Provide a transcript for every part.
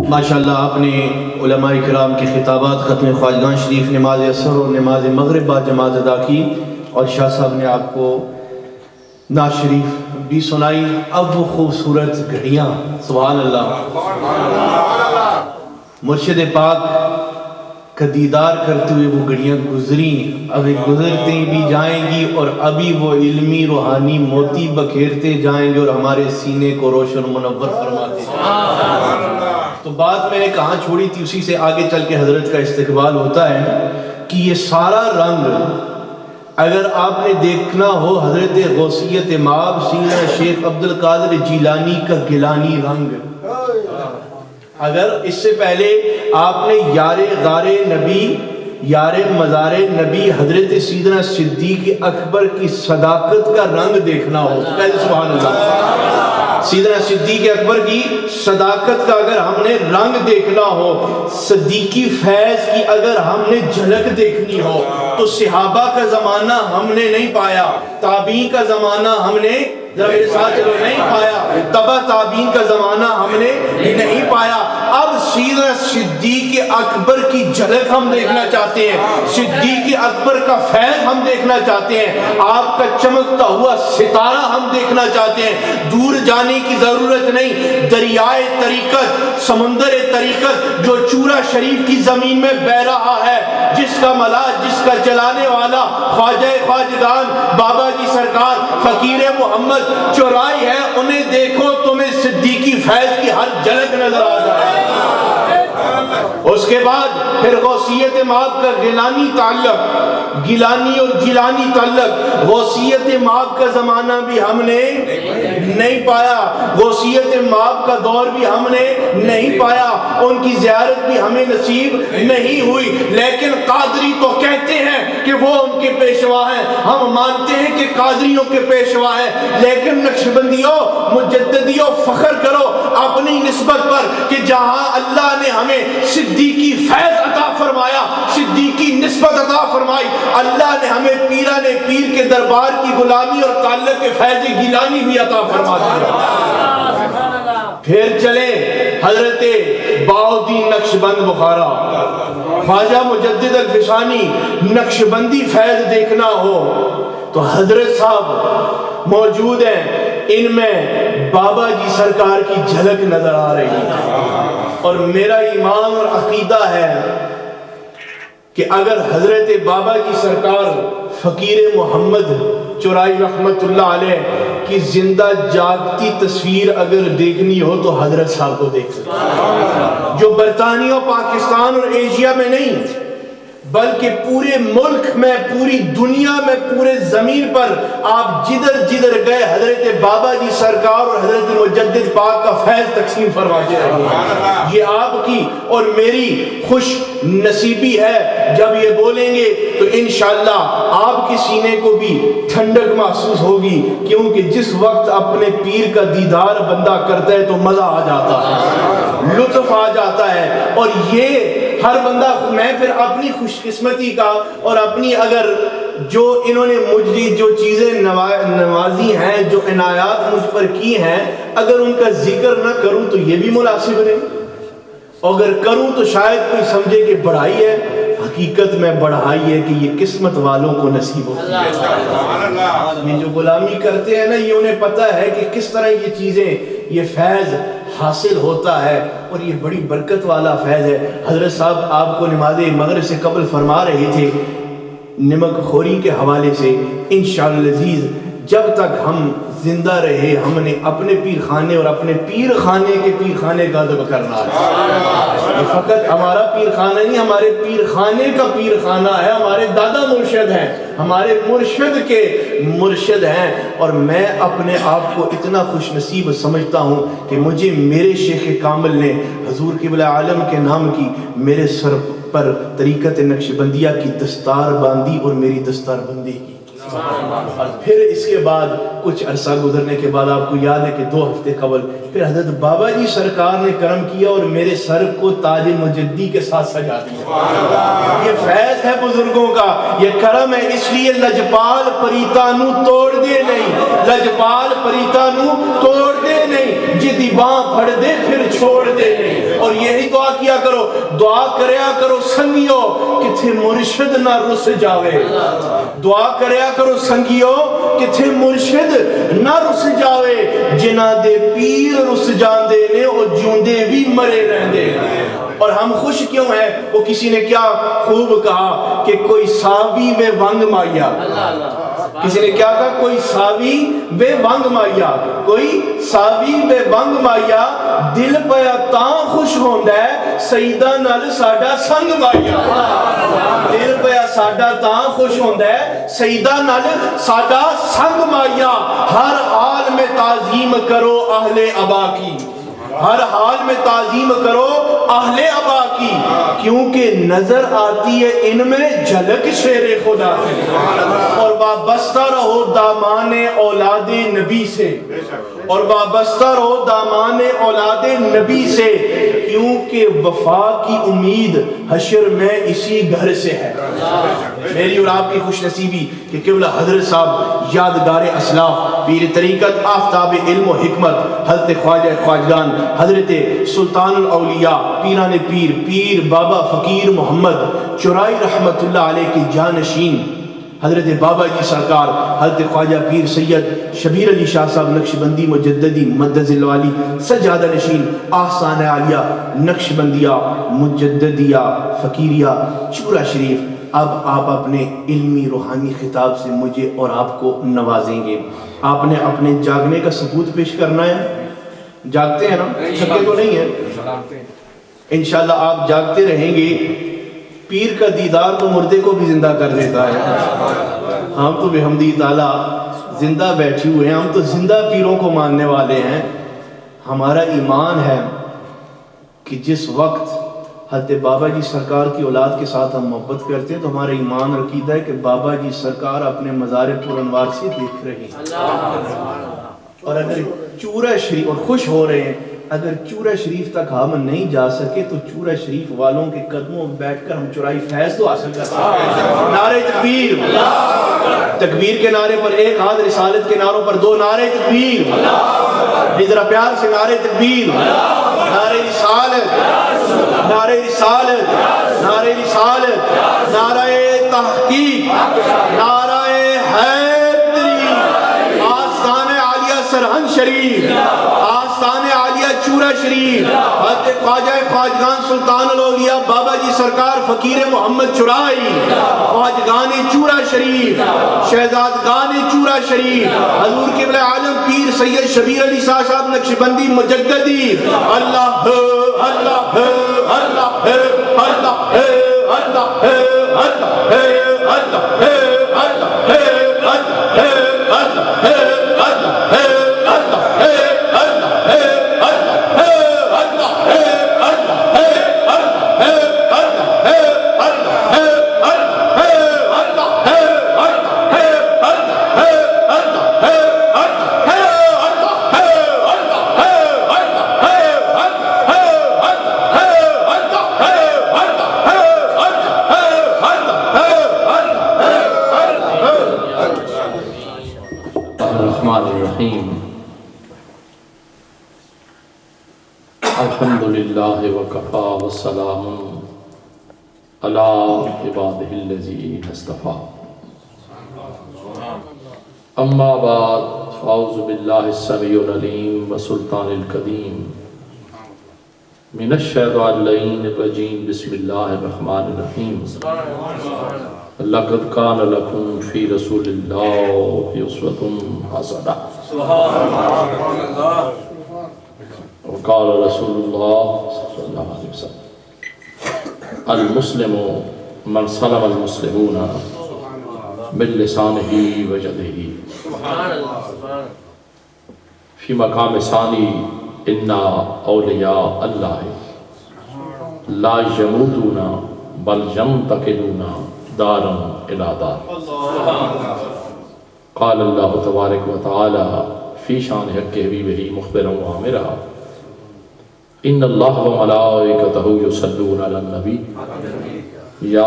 ماشاءاللہ آپ نے علماء کرام کے خطابات ختم خواجگان شریف نماز عصر اور نماز مغرب بعد جماعت ادا کی اور شاہ صاحب نے آپ کو نعت شریف بھی سنائی. اب وہ خوبصورت گھڑیاں سبحان اللہ مرشد پاک کا دیدار کرتے ہوئے وہ گھڑیاں گزری، ابھی گزرتے بھی جائیں گی اور ابھی وہ علمی روحانی موتی بکھیرتے جائیں گے اور ہمارے سینے کو روشن منور فرماتے جائیں. تو بات میں نے کہاں چھوڑی تھی اسی سے آگے چل کے حضرت کا استقبال ہوتا ہے کہ یہ سارا رنگ اگر آپ نے دیکھنا ہو حضرت غوثیت مآب سینہ شیخ عبدالقادر جیلانی کا گیلانی رنگ، اگر اس سے پہلے آپ نے یار غار نبی یار مزار نبی حضرت سیدنا صدیق اکبر کی صداقت کا رنگ دیکھنا ہو تو کہتے سبحان اللہ. سیدنا صدیق اکبر کی صداقت کا اگر ہم نے رنگ دیکھنا ہو، صدیقی فیض کی اگر ہم نے جھلک دیکھنی ہو تو صحابہ کا زمانہ ہم نے نہیں پایا، تابعین کا زمانہ ہم نے ذرا میرے ساتھ چلو نہیں پایا، تبع تابعین کا زمانہ ہم نے نہیں پایا. اب سیدنا صدیق اکبر کی جھلک ہم دیکھنا چاہتے ہیں، صدیق اکبر کا فیض ہم دیکھنا چاہتے ہیں، آپ کا چمکتا ہوا ستارہ ہم دیکھنا چاہتے ہیں. دور جانے کی ضرورت نہیں، دریائے طریقت سمندر طریقت جو چورا شریف کی زمین میں بہ رہا ہے، جس کا ملاذ جس کا چلانے والا خواجہ خواجگان بابا جی سرکار فقیر محمد چورائی ہے، انہیں دیکھو تمہیں صدیقی فیض کی ہر جھلک نظر آ جائے. اس کے بعد پھر غوثیت مآب کا گیلانی تعلق، گیلانی اور جیلانی تعلق، غوثیت مآب کا زمانہ بھی ہم نے نہیں پایا، غوثیت مآب کا دور بھی ہم نے نہیں پایا، ان کی زیارت بھی ہمیں نصیب نہیں ہوئی. لیکن قادری تو کہتے ہیں کہ وہ ان کے پیشوا ہیں، ہم مانتے ہیں کہ قادریوں کے پیشوا ہیں، لیکن نقشبندیوں مجددیوں فخر کرو اپنی نسبت پر کہ جہاں اللہ نے ہمیں صدیقی فیض عطا فرمایا، صدیقی نسبت عطا فرمائی، اللہ نے ہمیں پیران پیر کے دربار کی غلامی اور تعلق فیض گیلانی بھی عطا فرما دیا. پھر چلے حضرت بہاؤالدین نقشبند بخارا، خواجہ مجدد الفسانی، نقشبندی فیض دیکھنا ہو تو حضرت صاحب موجود ہیں، ان میں بابا جی سرکار کی جھلک نظر آ رہی ہے. اور میرا ایمان اور عقیدہ ہے کہ اگر حضرت بابا جی سرکار فقیر محمد چورائی رحمت اللہ علیہ کی زندہ جاگتی تصویر اگر دیکھنی ہو تو حضرت صاحب کو دیکھ سکتے، جو برطانیہ پاکستان اور ایشیا میں نہیں بلکہ پورے ملک میں، پوری دنیا میں، پورے زمین پر آپ جدھر جدھر گئے حضرت بابا جی سرکار اور حضرت مجدد پاک کا فیض تقسیم فرماتے رہے. یہ آپ کی اور میری خوش نصیبی ہے. جب یہ بولیں گے تو انشاءاللہ آپ کے سینے کو بھی ٹھنڈک محسوس ہوگی، کیونکہ جس وقت اپنے پیر کا دیدار بندہ کرتا ہے تو مزہ آ جاتا ہے، لطف آ جاتا ہے. اور یہ ہر بندہ، میں پھر اپنی خوش قسمتی کا اور اپنی اگر جو انہوں نے مجھے جو چیزیں نوازی ہیں، جو عنایات مجھ پر کی ہیں، اگر ان کا ذکر نہ کروں تو یہ بھی مناسب نہیں، اور اگر کروں تو شاید کوئی سمجھے کہ بڑھائی ہے. حقیقت میں بڑھائی ہے کہ یہ قسمت والوں کو نصیب ہوتی ہے. یہ جو غلامی کرتے ہیں نا، یہ انہیں پتہ ہے کہ کس طرح یہ چیزیں، یہ فیض حاصل ہوتا ہے اور یہ بڑی برکت والا فیض ہے. حضرت صاحب آپ کو نماز مغرب سے قبل فرما رہے تھے نمک خوری کے حوالے سے، انشاءاللہ العزیز جب تک ہم زندہ رہے ہم نے اپنے پیر خانے اور اپنے پیر خانے کے پیر خانے کا ادب کرنا ہے. یہ فقط ہمارا پیر خانہ نہیں، ہمارے پیر خانے کا پیر خانہ ہے. ہمارے دادا مرشد ہیں، ہمارے مرشد کے مرشد ہیں. اور میں اپنے آپ کو اتنا خوش نصیب سمجھتا ہوں کہ مجھے میرے شیخ کامل نے حضور قبلہ عالم کے نام کی میرے سر پر طریقت نقشبندیہ کی دستار باندھی اور میری دستار بندی کی. اور پھر اس کے بعد کچھ عرصہ گزرنے کے بعد آپ کو یاد ہے کہ 2 ہفتے قبل پھر حضرت بابا جی سرکار نے کرم کیا اور میرے سر کو تاج مجدی کے ساتھ سجا دیا. یہ فیض ہے بزرگوں کا، یہ کرم ہے. اس لیے لجپال پریتانو توڑ دے نہیں، لجپال پریتانو توڑ دے نہیں، جدی باں پھڑ دے پھر چھوڑ دے نہیں. اور یہی دعا کیا کرو, دعا کریا کرو سنگیو کتھے مرشد نہ رس جاوے, دعا کریا کرو سنگیو کتھے مرشد نہ رس جاوے, جنہ دے پیر رس جاندے نے او جوندے بھی مرے رہندے. اور ہم خوش کیوں ہیں؟ وہ کسی نے کیا خوب کہا کہ کوئی ساوی وے ونگ مایا, کسی نے کیا کہا کوئی ساوی وے ونگ مایا, کوئی ساوی وے ونگ مایا, دل پیا تاں خوش ہوندا ہے سیدہ نال ساڈا سنگ مایا, دل پیا ساڈا تاں خوش ہوندا ہے سیدہ نال ساڈا سنگ مایا. ہر حال میں تعظیم کرو اہل ابا کی, ہر حال میں تعظیم کرو اہل ابا کی, کیونکہ نظر آتی ہے ان میں جھلک شیر خدا کی. اور وابستہ رہو دامان اولاد نبی سے, اور وابستہ رہو دامان اولاد نبی سے, کیونکہ وفا کی امید حشر میں اسی گھر سے ہے. میری اور آپ کی خوش نصیبی کہ قبلہ حضرت صاحب یادگار اسلاف پیر طریقت آفتاب علم و حکمت حضرت خواجہ خواجگان حضرت سلطان الاولیاء پیران پیر پیر بابا فقیر محمد چرائی رحمت اللہ علیہ کی جانشین حضرت بابا جی سرکار حضرت خواجہ پیر سید شبیر علی شاہ صاحب نقشبندی مجددی مدذ الوالی سجادہ نشین آستانہ عالیہ نقشبندیہ مجددیہ فقیریہ چورا شریف, اب آپ اپنے علمی روحانی خطاب سے مجھے اور آپ کو نوازیں گے. آپ نے اپنے جاگنے کا ثبوت پیش کرنا ہے, جاگتے ہیں نا, تھکے تو نہیں ہیں انشاءاللہ, آپ جاگتے رہیں گے. پیر کا دیدار تو مردے کو بھی زندہ کر دیتا ہے. ہم تو بحمدی تعالیٰ زندہ بیٹھے ہوئے ہیں, ہم تو زندہ پیروں کو ماننے والے ہیں. ہمارا ایمان ہے کہ جس وقت حضرت بابا جی سرکار کی اولاد کے ساتھ ہم محبت کرتے ہیں تو ہمارا ایمان اور عقیدہ ہے کہ بابا جی سرکار اپنے مزار پر انوار سے دیکھ رہے ہیں. اور اگر چورا شریف, اور خوش ہو رہے ہیں, اگر چورا شریف تک ہم نہیں جا سکے تو چورا شریف والوں کے قدموں میں بیٹھ کر ہم چورائی فیض تو حاصل کر سکتے ہیں. نعرہ تکبیر, تکبیر کے نعرے پر ایک ہاتھ, رسالت کے نعروں پر دو. نعرہ تکبیر, ذرا پیار سے نعرہ تکبیر, نعرہ رسالت, نعرہ رسالت, نعرہ رسالت, نعرہ تحقیق, نعرہ حیدری, آستانہ عالیہ سرہند شریف, آستانہ عالیہ چورا شریف, حضرت خواجہ خواجگان سلطان الاولیاء بابا جی سرکار فقیر محمد چرائی, خواجگان چورا شریف, شہزادگان چورا شریف, حضور قبلہ عالم پیر سید شبیر علی شاہ صاحب نقشبندی مجددی. اللہ اللہ اللہ اللہ اللہ الحمدللہ وکفا والسلام علی عبادہ الذین اصطفیٰ. اما بعد فاعوذ باللہ السمیع العلیم وسلطان القدیم من الشیطان اللعین الرجیم. بسم اللہ الرحمن الرحیم. لقد کان لکم فی رسول اللہ اسوۃ حسنہ. وقال رسول اللہ صلی اللہ علیہ وسلم المسلم من سلم المسلمون من لسانہ و یدہ. فی مقام ثانی انا اولیاء اللہ لا یموتون بل ینتقلون دارا الی دار. قال اللہ تبارک و تعالی فی شان حق حبیبہ مخبرا و آمرا ان اللہ و ملائکتہ یصلون علی النبی یا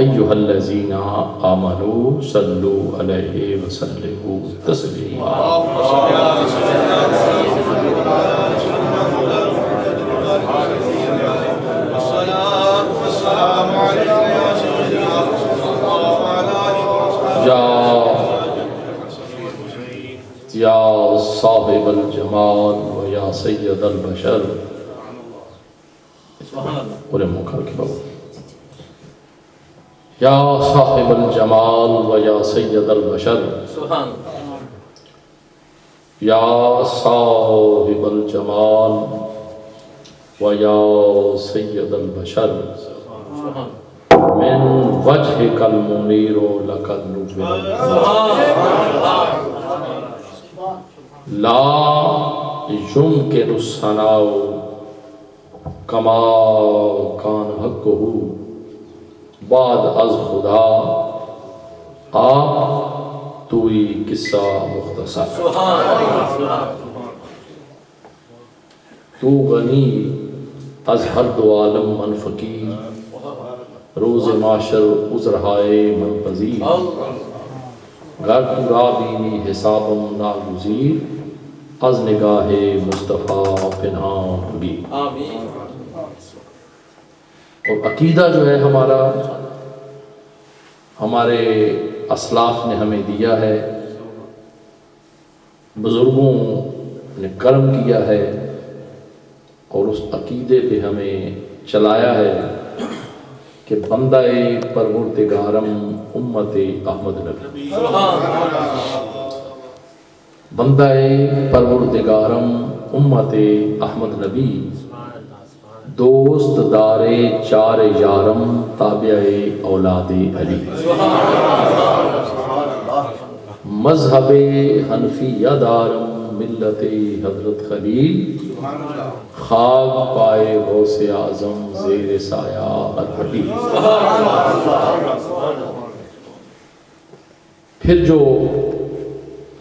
ایہا الذین آمنوا صلوا علیہ وسلموا تسلیما. سید البشر پورے مکر کے بابا یا صاحب الجمال و یا سید البشر یا صاحب الجمال و یا سید البشر من وجهك المنیر لك النور لا يمكن الثناء كما كان حقه بعد از خدا آپ توئی قصہ مختصر تو غنی از ہر دو عالم من فقیر روز معاشر عذرہائے من پذیر گر تو را بینی حسابم ناگزیر از نگاہ مصطفیٰ پنہاں بھی. اور عقیدہ جو ہے ہمارا ہمارے اسلاف نے ہمیں دیا ہے، بزرگوں نے کرم کیا ہے اور اس عقیدے پہ ہمیں چلایا ہے کہ بندہ پروردگارم امت احمد نبی، بندہ پروردگارم امت احمد نبی، دوست دار چار یارم تابع اولاد علی، مذہب حنفیہ دارم ملت حضرت خلیل، خاک پائے غوث اعظم زیر سایہ الحبیب. پھر جو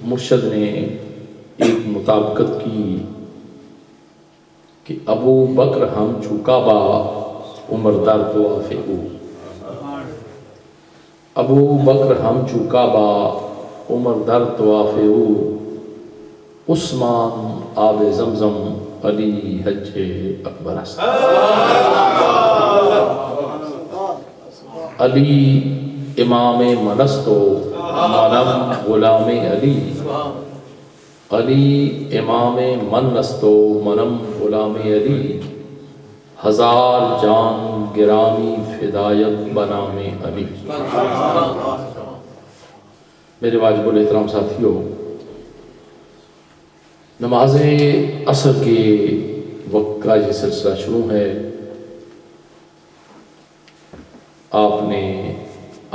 مرشد نے ایک مطابقت کی کہ ابو بکر ہم چوکا با عمر در طواف او، ابو بکر ہم چوکا با عمر در طواف او، عثمان آب زمزم علی حج اکبر است. علی امام منست و منم غلام علی، علی امام منست و منم غلام علی، ہزار جان گرامی فدایت بنام علی. میرے واجب الاحترام ساتھیوں، نماز عصر کے وقت کا یہ سلسلہ شروع ہے. آپ نے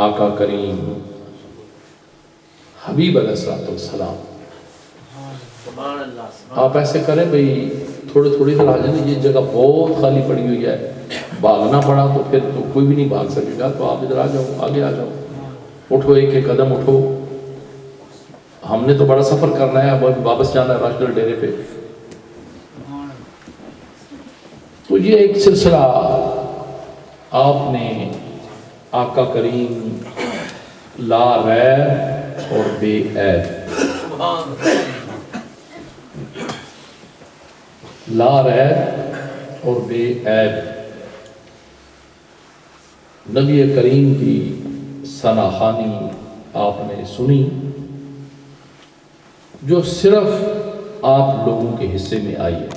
آقا کریم حبیب علیہ السلام، آپ ایسے کریں بھئی تھوڑے تھوڑی دیر آ جائیں، یہ جگہ بہت خالی پڑی ہوئی ہے، بھاگنا پڑا تو پھر تو کوئی بھی نہیں بھاگ سکے گا، تو آپ ادھر آ جاؤ، آگے آ جاؤ، اٹھو ایک ایک قدم اٹھو. ہم نے تو بڑا سفر کرنا ہے، اب واپس جانا ہے راشدل ڈیرے پہ. تو یہ ایک سلسلہ آپ نے آقا کریم لا ریب اور بے عیب، لا ریب اور بے عیب نبی کریم کی ثناخوانی آپ نے سنی، جو صرف آپ لوگوں کے حصے میں آئی ہے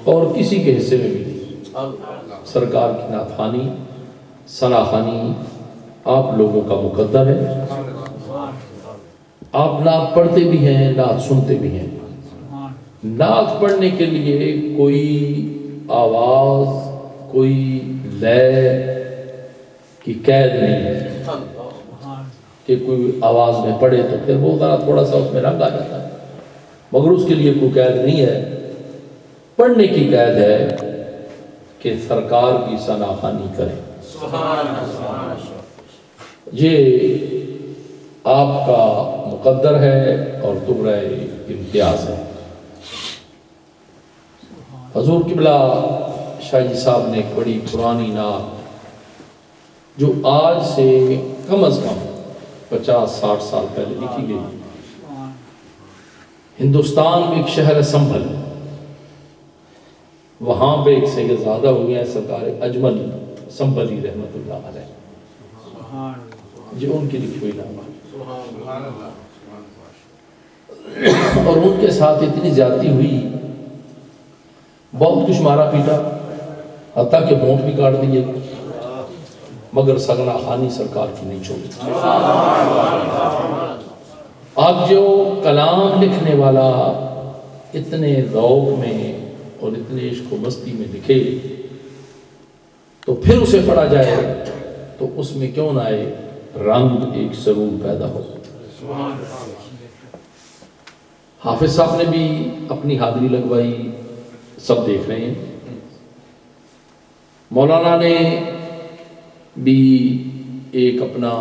اور کسی کے حصے میں بھی نہیں. سرکار کی نعتخوانی ثناخوانی آپ لوگوں کا مقدر ہے. آپ نعت پڑھتے بھی ہیں، نعت سنتے بھی ہیں. نعت پڑھنے کے لیے کوئی آواز، کوئی لے کی قید نہیں ہے کہ کوئی آواز میں پڑھے تو پھر وہ ذرا تھوڑا سا اس میں رنگ آ جاتا ہے، مگر اس کے لیے کوئی قید نہیں ہے. پڑھنے کی قید ہے کہ سرکار کی ثناخوانی کریں. یہ آپ کا مقدر ہے اور تمرہ امتیاز ہے. حضور قبلہ شاہ جی صاحب نے ایک بڑی پرانی نعت جو آج سے کم از کم 50-60 سال پہلے لکھی گئی. ہندوستان میں ایک شہر ہے سنبھل، وہاں پہ ایک سیدزادہ ہو گیا ہے سرکار اجمل سنبھلی رحمت اللہ علیہ، جو ان کی لکھی ہوئی نعت. اور ان کے ساتھ اتنی زیادتی ہوئی، بہت کچھ مارا پیٹا، حتیٰ کہ ہونٹ بھی کاٹ دیے، مگر سگنا خانی سرکار کی نہیں چھوڑی۔ اب جو کلام لکھنے والا اتنے ذوق میں اور اتنے عشق و مستی میں لکھے تو پھر اسے پڑھا جائے تو اس میں کیوں نہ آئے رنگ ایک ضرور پیدا ہو۔ حافظ صاحب نے بھی اپنی حاضری لگوائی، سب دیکھ رہے ہیں۔ مولانا نے بھی ایک اپنا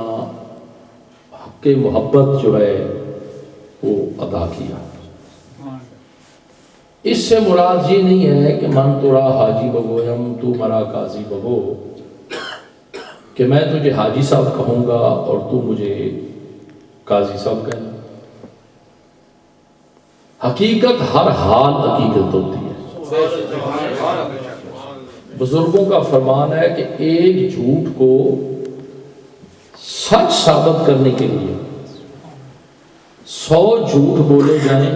حق محبت جو ہے وہ ادا کیا۔ اس سے مراد یہ نہیں ہے کہ من تورا حاجی بگویم تو مرا قاضی بگو، کہ میں تجھے حاجی صاحب کہوں گا اور تو مجھے قاضی صاحب کہنا۔ حقیقت ہر حال حقیقت ہوتی ہے۔ بزرگوں کا فرمان ہے کہ ایک جھوٹ کو سچ ثابت کرنے کے لیے 100 جھوٹ بولے جائیں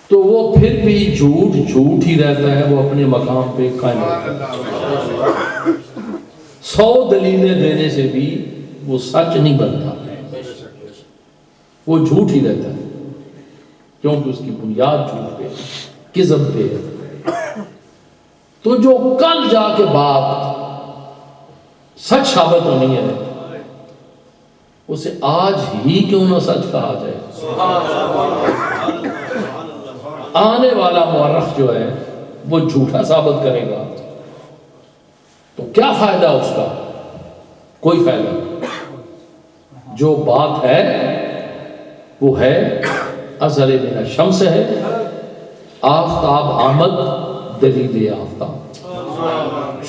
تو وہ پھر بھی جھوٹ جھوٹ ہی رہتا ہے، وہ اپنے مقام پہ قائم رہتا ہے۔ 100 دلیلیں دینے سے بھی وہ سچ نہیں بنتا، وہ جھوٹ ہی رہتا ہے، کیونکہ اس کی بنیاد جھوٹ پہ، کذب پہ ہے۔ تو جو کل جا کے بات سچ ثابت ہونی ہے اسے آج ہی کیوں نہ سچ کہا جائے۔ آنے والا مورخ جو ہے وہ جھوٹا ثابت کرے گا تو کیا فائدہ اس کا؟ کوئی فائدہ نہیں۔ جو بات ہے وہ ہے، ازہر من الشمس ہے، آفتاب آمد دلیل آفتاب۔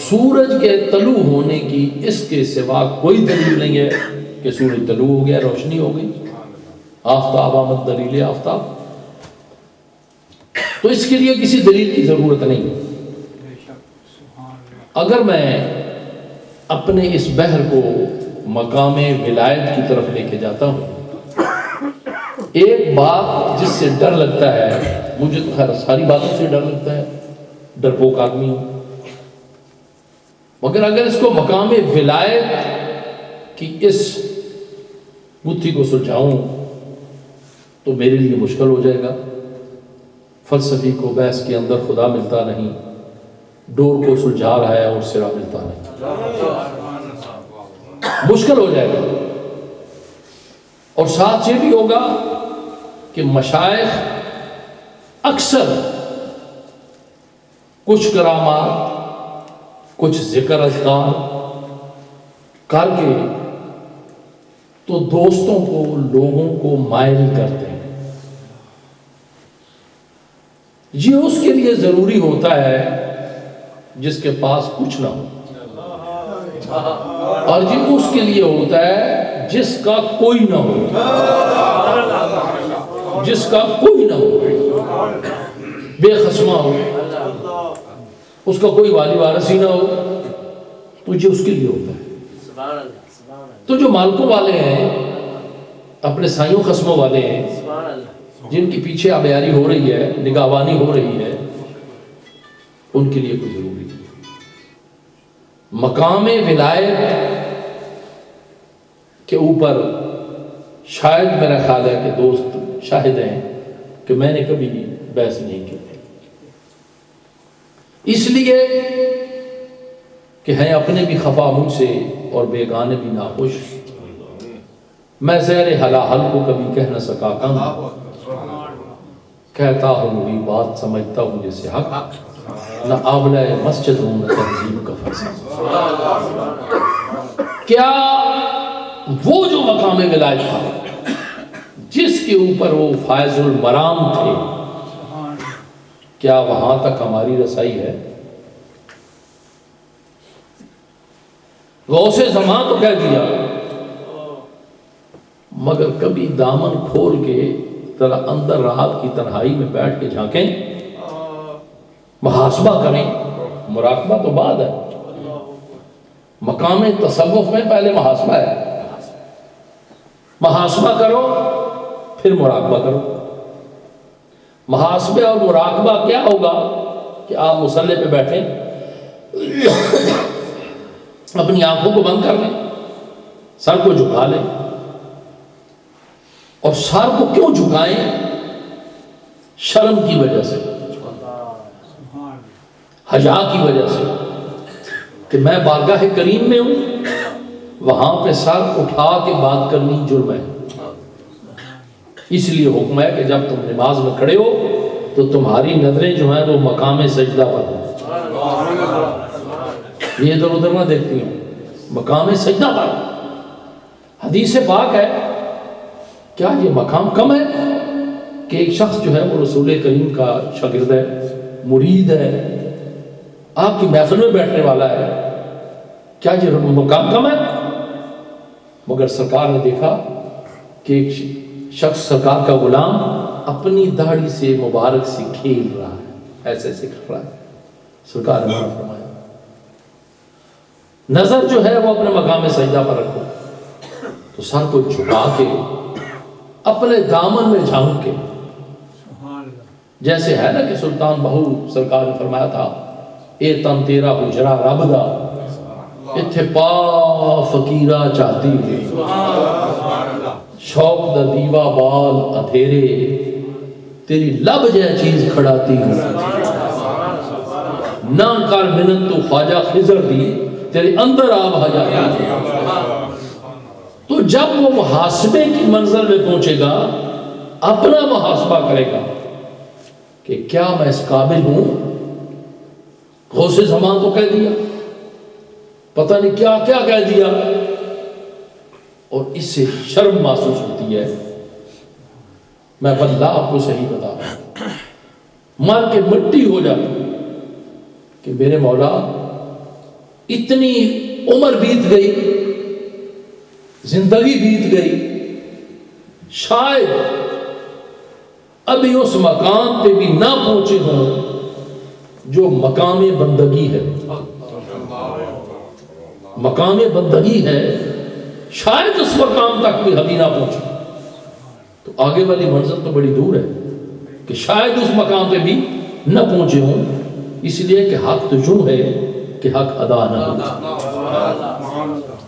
سورج کے طلوع ہونے کی اس کے سوا کوئی دلیل نہیں ہے کہ سورج طلوع ہو گیا، روشنی ہو گئی، آفتاب آمد دلیل آفتاب۔ تو اس کے لیے کسی دلیل کی ضرورت نہیں۔ اگر میں اپنے اس بحر کو مقام ولایت کی طرف لے کے جاتا ہوں، ایک بات جس سے ڈر لگتا ہے، مجھے تو خیر ساری باتوں سے ڈر لگتا ہے، ڈرپوک آدمی ہوں، مگر اگر اس کو مقام ولایت کی اس گتھی کو سلجھاؤں تو میرے لیے مشکل ہو جائے گا۔ فلسفی کو بحث کے اندر خدا ملتا نہیں، ڈور کو سلجھا رہا ہے اور سرا ملتا نہیں، مشکل ہو جائے گا۔ اور ساتھ یہ بھی ہوگا کہ مشائخ اکثر کچھ کرامات، کچھ ذکر اذکار کر کے تو دوستوں کو، لوگوں کو مائل کرتے ہیں۔ یہ اس کے لیے ضروری ہوتا ہے جس کے پاس کچھ نہ ہو، اور یہ اس کے لیے ہوتا ہے جس کا کوئی نہ ہو، جس کا کوئی نہ ہو، بے خصمہ ہو، اس کا کوئی والی وارث ہی نہ ہو، تو یہ اس کے لیے ہوتا ہے۔ تو جو مالکوں والے ہیں، اپنے سائیوں خصموں والے ہیں، جن کی پیچھے آبیاری ہو رہی ہے، نگہبانی ہو رہی ہے، ان کے لیے کوئی ضروری نہیں۔ مقام ولایت کے اوپر شاید میرا خیال ہے کہ دوست شاہد ہیں کہ میں نے کبھی بحث نہیں کی، اس لیے کہ ہیں اپنے بھی خفا مجھ سے اور بیگانے بھی ناخوش۔ میں زہر حلاحل کو کبھی کہہ نہ سکا کم، کہتا ہوں وہی بات سمجھتا ہوں جیسے حق، نہ آولہ مسجد ہوں نہ تہذیب کا فرزند۔ کیا وہ جو مقام ولایت تھا جس کے اوپر وہ فائز المرام تھے، کیا وہاں تک ہماری رسائی ہے؟ غوث زمان تو کہہ دیا، مگر کبھی دامن کھول کے ذرا اندر رات کی تنہائی میں بیٹھ کے جھانکیں، محاسبہ کریں۔ مراقبہ تو بعد ہے، مقام تصوف میں پہلے محاسبہ ہے۔ محاسبہ کرو پھر مراقبہ کرو. محاسبے اور مراقبہ کیا ہوگا کہ آپ مصلی پہ بیٹھیں، اپنی آنکھوں کو بند کر لیں، سر کو جھکا لیں. اور سر کو کیوں جھکائیں؟ شرم کی وجہ سے، حیا کی وجہ سے، کہ میں بارگاہ کریم میں ہوں، وہاں پہ سر اٹھا کے بات کرنی جرم ہے. اس لیے حکم ہے کہ جب تم نماز میں کھڑے ہو تو تمہاری نظریں جو ہیں وہ مقام سجدہ پر ہوں. یہ ادھر ادھر نہ دیکھتی ہوں، مقام سجدہ پر. حدیث پاک ہے. کیا یہ مقام کم ہے کہ ایک شخص جو ہے وہ رسول کریم کا شاگرد ہے، مرید ہے، آپ کی محفل میں بیٹھنے والا ہے؟ کیا یہ مقام کم ہے؟ مگر سرکار نے دیکھا کہ ایک شخص سرکار کا غلام اپنی داڑھی سے مبارک سے کھیل رہا ہے، ایسے ایسے کر رہا ہے. سرکار نے فرمایا نظر جو ہے وہ اپنے مقام سجدہ پر رکھو. تو سر کو جھکا کے اپنے دامن میں جھانک کے، جیسے ہے نا کہ سلطان بہو سرکار نے فرمایا تھا اے تن تیرا حجرا رب دا اتھے پا فقیرہ چاہتی ہوئی، شوق دا دیوا بال اتھیرے تیری لب جے چیز کھڑاتی ہوں، نہ کر منت تو خواجہ خضر دی تیرے اندر آب حجاتی. تو جب وہ محاسبے کی منزل میں پہنچے گا، اپنا محاسبہ کرے گا کہ کیا میں اس قابل ہوں. غوث زمان تو کہہ دیا، پتہ نہیں کیا کیا کہہ دیا، اور اس سے شرم محسوس ہوتی ہے. میں واللہ آپ کو صحیح بتا رہا ہوں، مر کے مٹی ہو جاتی کہ میرے مولا اتنی عمر بیت گئی، زندگی بیت گئی، شاید ابھی اس مقام پہ بھی نہ پہنچے ہوں جو مقام بندگی ہے. مقام بندگی ہے، شاید اس مقام تک بھی ابھی نہ پہنچے. تو آگے والی منزل تو بڑی دور ہے کہ شاید اس مقام پہ بھی نہ پہنچے ہوں. اس لیے کہ حق تو یوں ہے کہ حق ادا نہ ہو.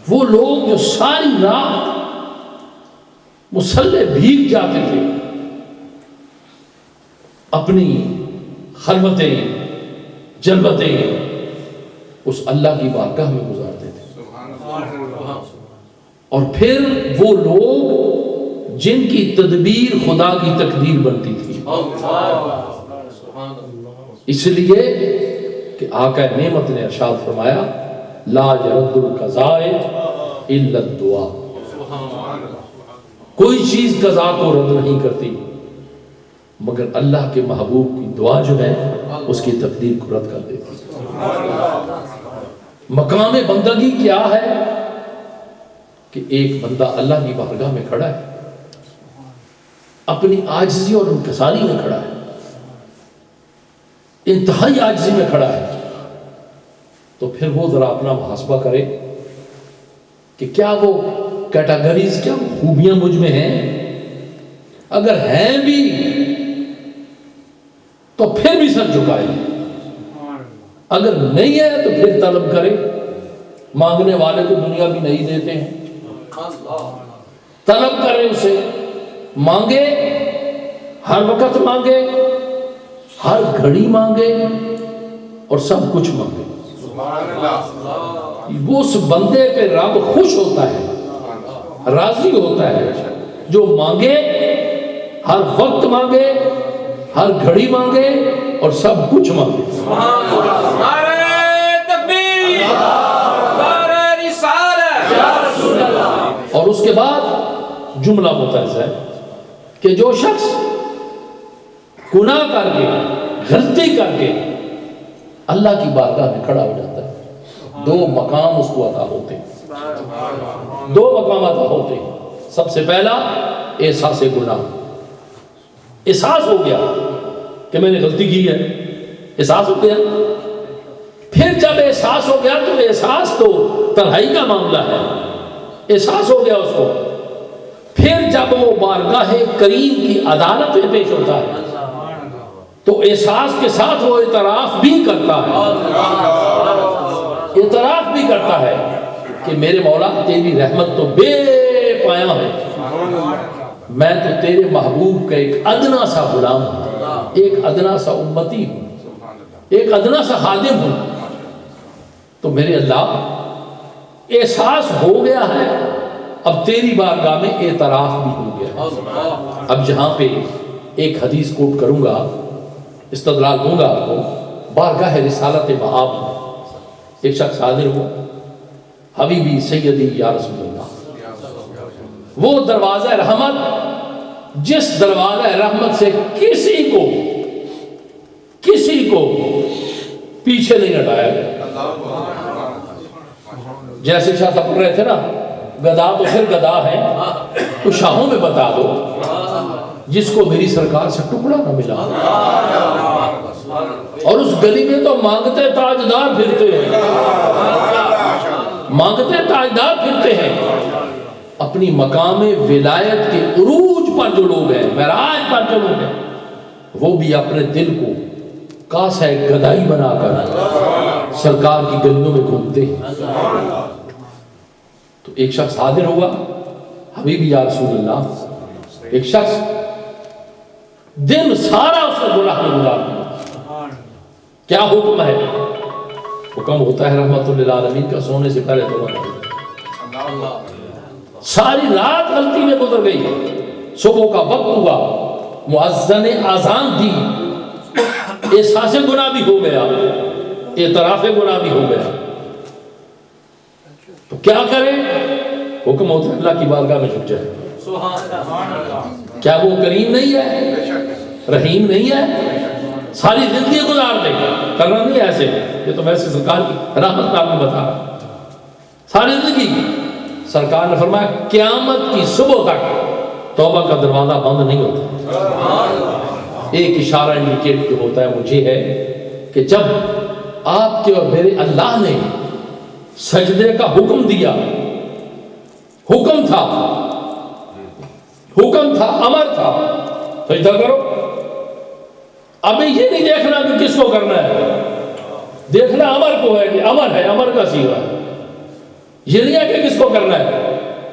وہ لوگ جو ساری رات مصلی بھیگ جاتے تھے، اپنی خلوتیں جلوتیں اس اللہ کی بارگاہ میں گزارتے تھے. اور پھر وہ لوگ جن کی تدبیر خدا کی تقدیر بنتی تھی. اس لیے کہ آقا نعمت نے ارشاد فرمایا لا يرد القضاء الا الدعاء. کوئی چیز قضا کو رد نہیں کرتی مگر اللہ کے محبوب کی دعا جو ہے اس کی تقدیر کو رد کر دیتی. مقام بندگی کیا ہے کہ ایک بندہ اللہ کی بارگاہ میں کھڑا ہے، اپنی عاجزی اور انکساری میں کھڑا ہے، انتہائی عاجزی میں کھڑا ہے. تو پھر وہ ذرا اپنا محاسبہ کرے کہ کیا وہ کیٹاگریز، کیا وہ خوبیاں مجھ میں ہیں. اگر ہیں بھی تو پھر بھی سر جھکائے، اگر نہیں ہے تو پھر طلب کرے. مانگنے والے کو دنیا بھی نہیں دیتے ہیں، طلب کرے اسے، مانگے، ہر وقت مانگے، ہر گھڑی مانگے اور سب کچھ مانگے. وہ اس بندے پہ رب خوش ہوتا ہے، راضی ہوتا ہے جو مانگے، ہر وقت مانگے، ہر گھڑی مانگے اور سب کچھ مانگے. اور اس کے بعد جملہ متعز ہے کہ جو شخص گناہ کر کے، غلطی کر کے اللہ کی بارگاہ میں کھڑا ہو جاتا ہے، دو مقام اس کو عطا ہوتے ہیں. دو مقام عطا ہوتے ہیں. سب سے پہلا احساس گناہ، احساس ہو گیا کہ میں نے غلطی کی ہے، احساس ہو گیا. پھر جب احساس ہو گیا تو احساس تو تنہائی کا معاملہ ہے، احساس ہو گیا اس کو، پھر جب وہ بارگاہ کریم کی عدالت میں پیش ہوتا ہے تو احساس کے ساتھ وہ اعتراف بھی کرتا ہے کہ میرے مولا تیری رحمت تو بے پایاں ہے، میں تو تیرے محبوب کا ایک ادنا سا غلام ہوں، ایک ادنا سا امتی ہوں، ایک ادنا سا خادم ہوں۔ تو میرے اللہ احساس ہو گیا ہے، اب تیری بارگاہ میں اعتراف بھی ہو گیا۔ اب جہاں پہ ایک حدیث کوٹ کروں گا، استدلال دوں گا آپ کو، بارگاہ رسالت مآب میں ایک شخص حاضر ہوا، حبیبی سیدی یا رسول اللہ، وہ دروازہ رحمت جس دروازہ رحمت سے کسی کو پیچھے نہیں ہٹایا گیا۔ جیسے شاہ صاحب پڑھ رہے تھے نا، گدا تو پھر گدا ہے، تو شاہوں میں بتا دو جس کو میری سرکار سے ٹکڑا نہ ملا، اور اس گلی میں تو مانگتے تاجدار پھرتے ہیں، مانگتے تاجدار پھرتے ہیں۔ اپنی مقام ولایت کے عروج پر جو لوگ ہیں، معراج پر جو لوگ ہیں، وہ بھی اپنے دل کو کاسہ گدائی بنا کر سرکار کی گلیوں میں گھومتے ہیں۔ تو ایک شخص حاضر ہوگا، حبیبی یا رسول اللہ، ایک شخص دن سارا اس نے گناہ میں گزار دیا، کیا حکم ہے؟ حکم ہوتا ہے رحمت للعالمین کا سونے سے پہلے توبہ کرو۔ ساری رات غلطی میں گزر گئی، صبح کا وقت ہوا، مؤذن نے اذان دی، احساس گناہ بھی ہو گیا، اعتراف گناہ بھی ہو گیا، تو کیا کرے؟ حکم ہوتا ہے اللہ کی بارگاہ میں جھک جائے۔ کیا وہ کریم نہیں ہے، رحیم نہیں ہے؟ ساری زندگی گزار دے، کرنا نہیں ایسے، یہ تو ویسے سرکار کی رحمت کا آپ کو بتا رہا، ساری زندگی۔ سرکار نے فرمایا قیامت کی صبح تک توبہ کا دروازہ بند نہیں ہوتا۔ ایک اشارہ انڈیکیٹ جو ہوتا ہے وہ یہ ہے کہ جب آپ کے اور میرے اللہ نے سجدے کا حکم دیا، حکم تھا، امر تھا، سجدہ کرو، ابھی یہ نہیں دیکھنا کہ کس کو کرنا ہے، دیکھنا امر کو ہے کہ امر ہے، امر کا صیغہ ہے، یہ نہیں ہے کہ کس کو کرنا ہے۔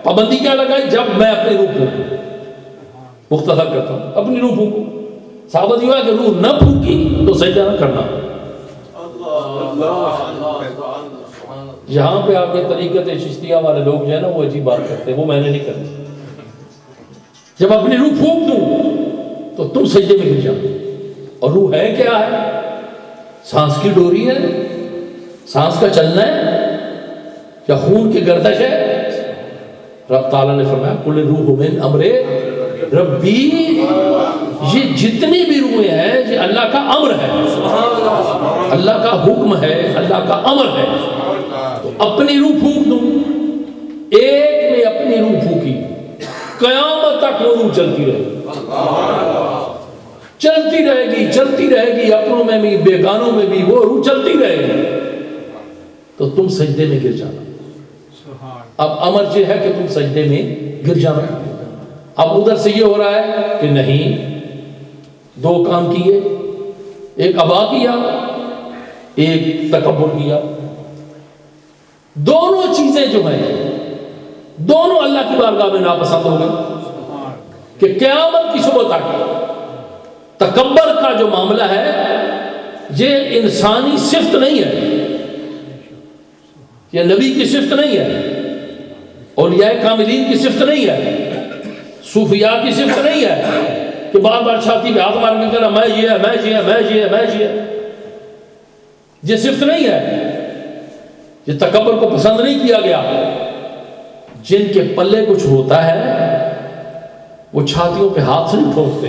پابندی کیا لگائی؟ جب میں اپنی روح پھونکوں، مختصر کرتا ہوں، اپنی روح پھونکوں، ثابت یہ ہے کہ روح نہ پھونکی تو سجدہ نہ کرنا۔ یہاں پہ آپ کے طریقت چشتیہ والے لوگ جو ہے نا وہ عجیب بات کرتے ہیں، وہ میں نے نہیں کرنی۔ جب اپنی روح پھونک دوں تو تم سجدے میں گر جاؤ، اور روح ہے کیا ہے؟ سانس کی ڈوری ہے، سانس کا چلنا ہے یا خون کی گردش ہے؟ رب تعالیٰ نے فرمایا کل روح من امر ربی، یہ جتنی بھی روحیں ہیں یہ اللہ کا امر ہے، اللہ کا حکم ہے، اللہ کا امر ہے۔ تو اپنی روح پھونک دوں، ایک نے اپنی روح پھونکی، قیامت تک وہ روح چلتی رہے گی، چلتی رہے گی، اپنوں میں بھی بیگانوں میں بھی وہ روح چلتی رہے گی، تو تم سجدے میں گر جانا۔ اب امر یہ ہے کہ تم سجدے میں گر جانا۔ اب ادھر سے یہ ہو رہا ہے کہ نہیں، دو کام کیے، ایک ابا کیا، ایک تکبر کیا، دونوں چیزیں جو ہیں دونوں اللہ کی بارگاہ میں ناپسند ہو گئے کہ قیامت کی صبح تک تکبر کا جو معاملہ ہے یہ انسانی صفت نہیں ہے، یہ نبی کی صفت نہیں ہے، اولیاء کاملین کی صفت نہیں ہے، صوفیاء کی صفت نہیں ہے کہ بار بار چھاتی پہ ہاتھ مار کے کہنا میں یہ ہے، میں یہ ہے، میں یہ ہے، میں یہ ہے، یہ صفت نہیں ہے۔ یہ تکبر کو پسند نہیں کیا گیا۔ جن کے پلے کچھ ہوتا ہے وہ چھاتیوں پہ ہاتھ سے نہیں ٹھوکتے،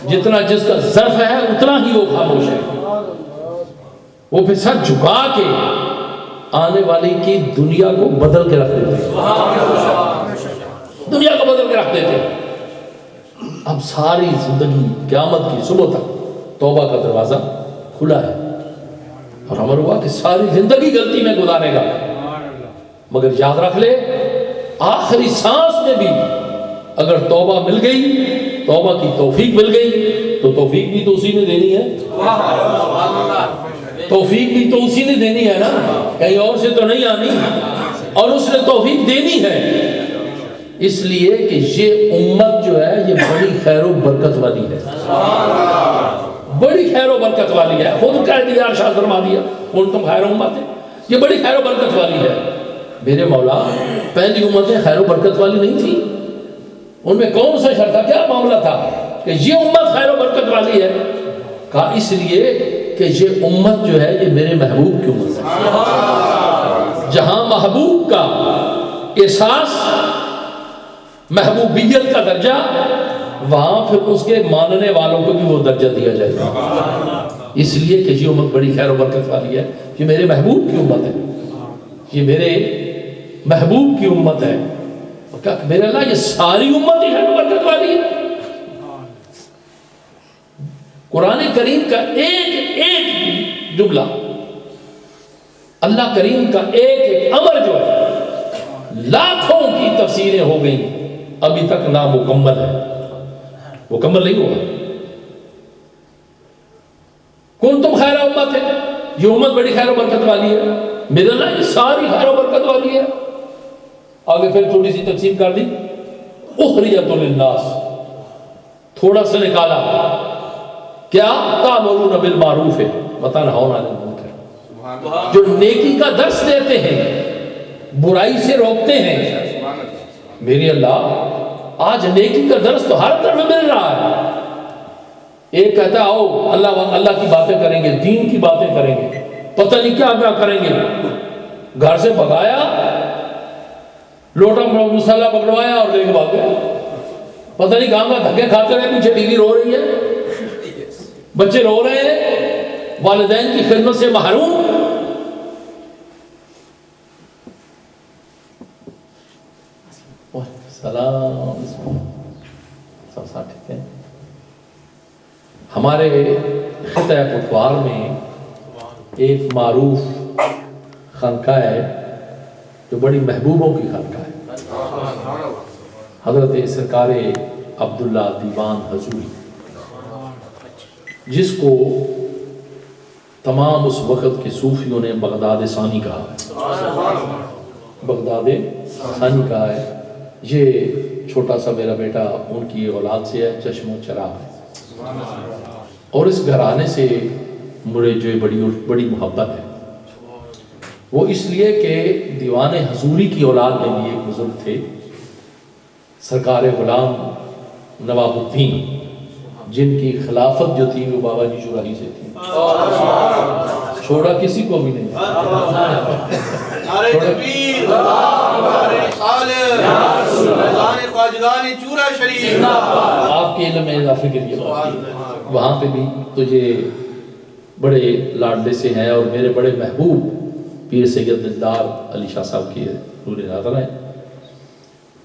جتنا جس کا ظرف ہے اتنا ہی وہ خاموش ہے، وہ پھر سر جھکا کے آنے والی کی دنیا کو بدل کے رکھ دیتے ہیں، دنیا کو بدل کے رکھ دیتے ہیں۔ اب ساری زندگی قیامت کی صبح تک توبہ کا دروازہ کھلا ہے، اور امر ہوا کہ ساری زندگی غلطی میں گزارے گا، مگر یاد رکھ لے آخری سانس میں بھی اگر توبہ مل گئی، توبہ کی توفیق مل گئی، تو توفیق بھی تو اسی نے دینی ہے، توفیق بھی تو اسی نے دینی ہے نا، کہیں اور سے تو نہیں آنی، اور اس نے توفیق دینی ہے۔ اس لیے کہ یہ امت جو ہے یہ بڑی خیر و برکت والی ہے، بڑی خیر و برکت والی ہے، خود کہہ دیا ارشاد فرما دیا کنتم خیر امت، یہ بڑی خیر و برکت والی ہے۔ میرے مولا پہلی امتیں خیر و برکت والی نہیں تھی، ان میں کون سا شرط تھا، کیا معاملہ تھا کہ یہ امت خیر و برکت والی ہے؟ کہا اس لیے کہ یہ امت جو ہے یہ میرے محبوب کی امت ہے، جہاں محبوب کا احساس، محبوبیت کا درجہ، وہاں پھر اس کے ماننے والوں کو بھی وہ درجہ دیا جائے گا۔ اس لیے کہ یہ امت بڑی خیر و برکت والی ہے، یہ میرے محبوب کی امت ہے، یہ میرے محبوب کی امت ہے۔ میرے اللہ یہ ساری امت ہی خیر و برکت والی ہے۔ قرآن کریم کا ایک ایک جملہ، اللہ کریم کا ایک ایک امر جو ہے، لاکھوں کی تفسیریں ہو گئیں، ابھی تک نامکمل ہے، مکمل نہیں ہوا۔ کنتم خیر امت ہے، یہ امت بڑی خیر و برکت والی ہے، میرے اللہ یہ ساری خیر و برکت والی ہے۔ آگے پھر تھوڑی سی تقسیم کر دی، اخرجت للناس، تھوڑا سا نکالا، کیا تأمرون بالمعروف وتنہون عن المنکر، جو نیکی کا درس دیتے ہیں، برائی سے روکتے ہیں۔ میرے اللہ آج نیکی کا درس تو ہر طرف مل رہا ہے، ایک کہتا ہے آؤ اللہ کی باتیں کریں گے، دین کی باتیں کریں گے، پتہ نہیں کیا کیا کریں گے، گھر سے بھگایا، لوٹا مسلح پکڑوایا اور لے کے بھاگ گیا، پتہ نہیں کہاں کا دھکے کھاتے رہے، پیچھے ٹی وی رو رہی ہے، بچے رو رہے ہیں، والدین کی خدمت سے محروم۔ سلام، سب ساتھ ٹھیک ہیں؟ ہمارے خطہ پٹوار میں ایک معروف خانقاہ ہے جو بڑی محبوبوں کی خانقاہ ہے، حضرت سرکار عبداللہ دیوان حضوری، جس کو تمام اس وقت کے صوفیوں نے بغداد ثانی کہا ہے، بغداد ثانی کہا ہے۔ یہ چھوٹا سا میرا بیٹا ان کی اولاد سے ہے، چشم و چراغ ہے، اور اس گھرانے سے مجھے جو بڑی محبت ہے، وہ اس لیے کہ دیوان حضوری کی اولاد میں بھی ایک بزرگ تھے، سرکار غلام نواب الدین، جن کی خلافت جو تھی وہ بابا جی شراحی سے تھی، چھوڑا کسی کو بھی نہیں، آپ کے علم میں اضافے کے لیے وہاں پہ بھی تو یہ بڑے لاڈلے سے ہیں، اور میرے بڑے محبوب پیر سید دلدار علی شاہ صاحب کی نور ناظر ہیں،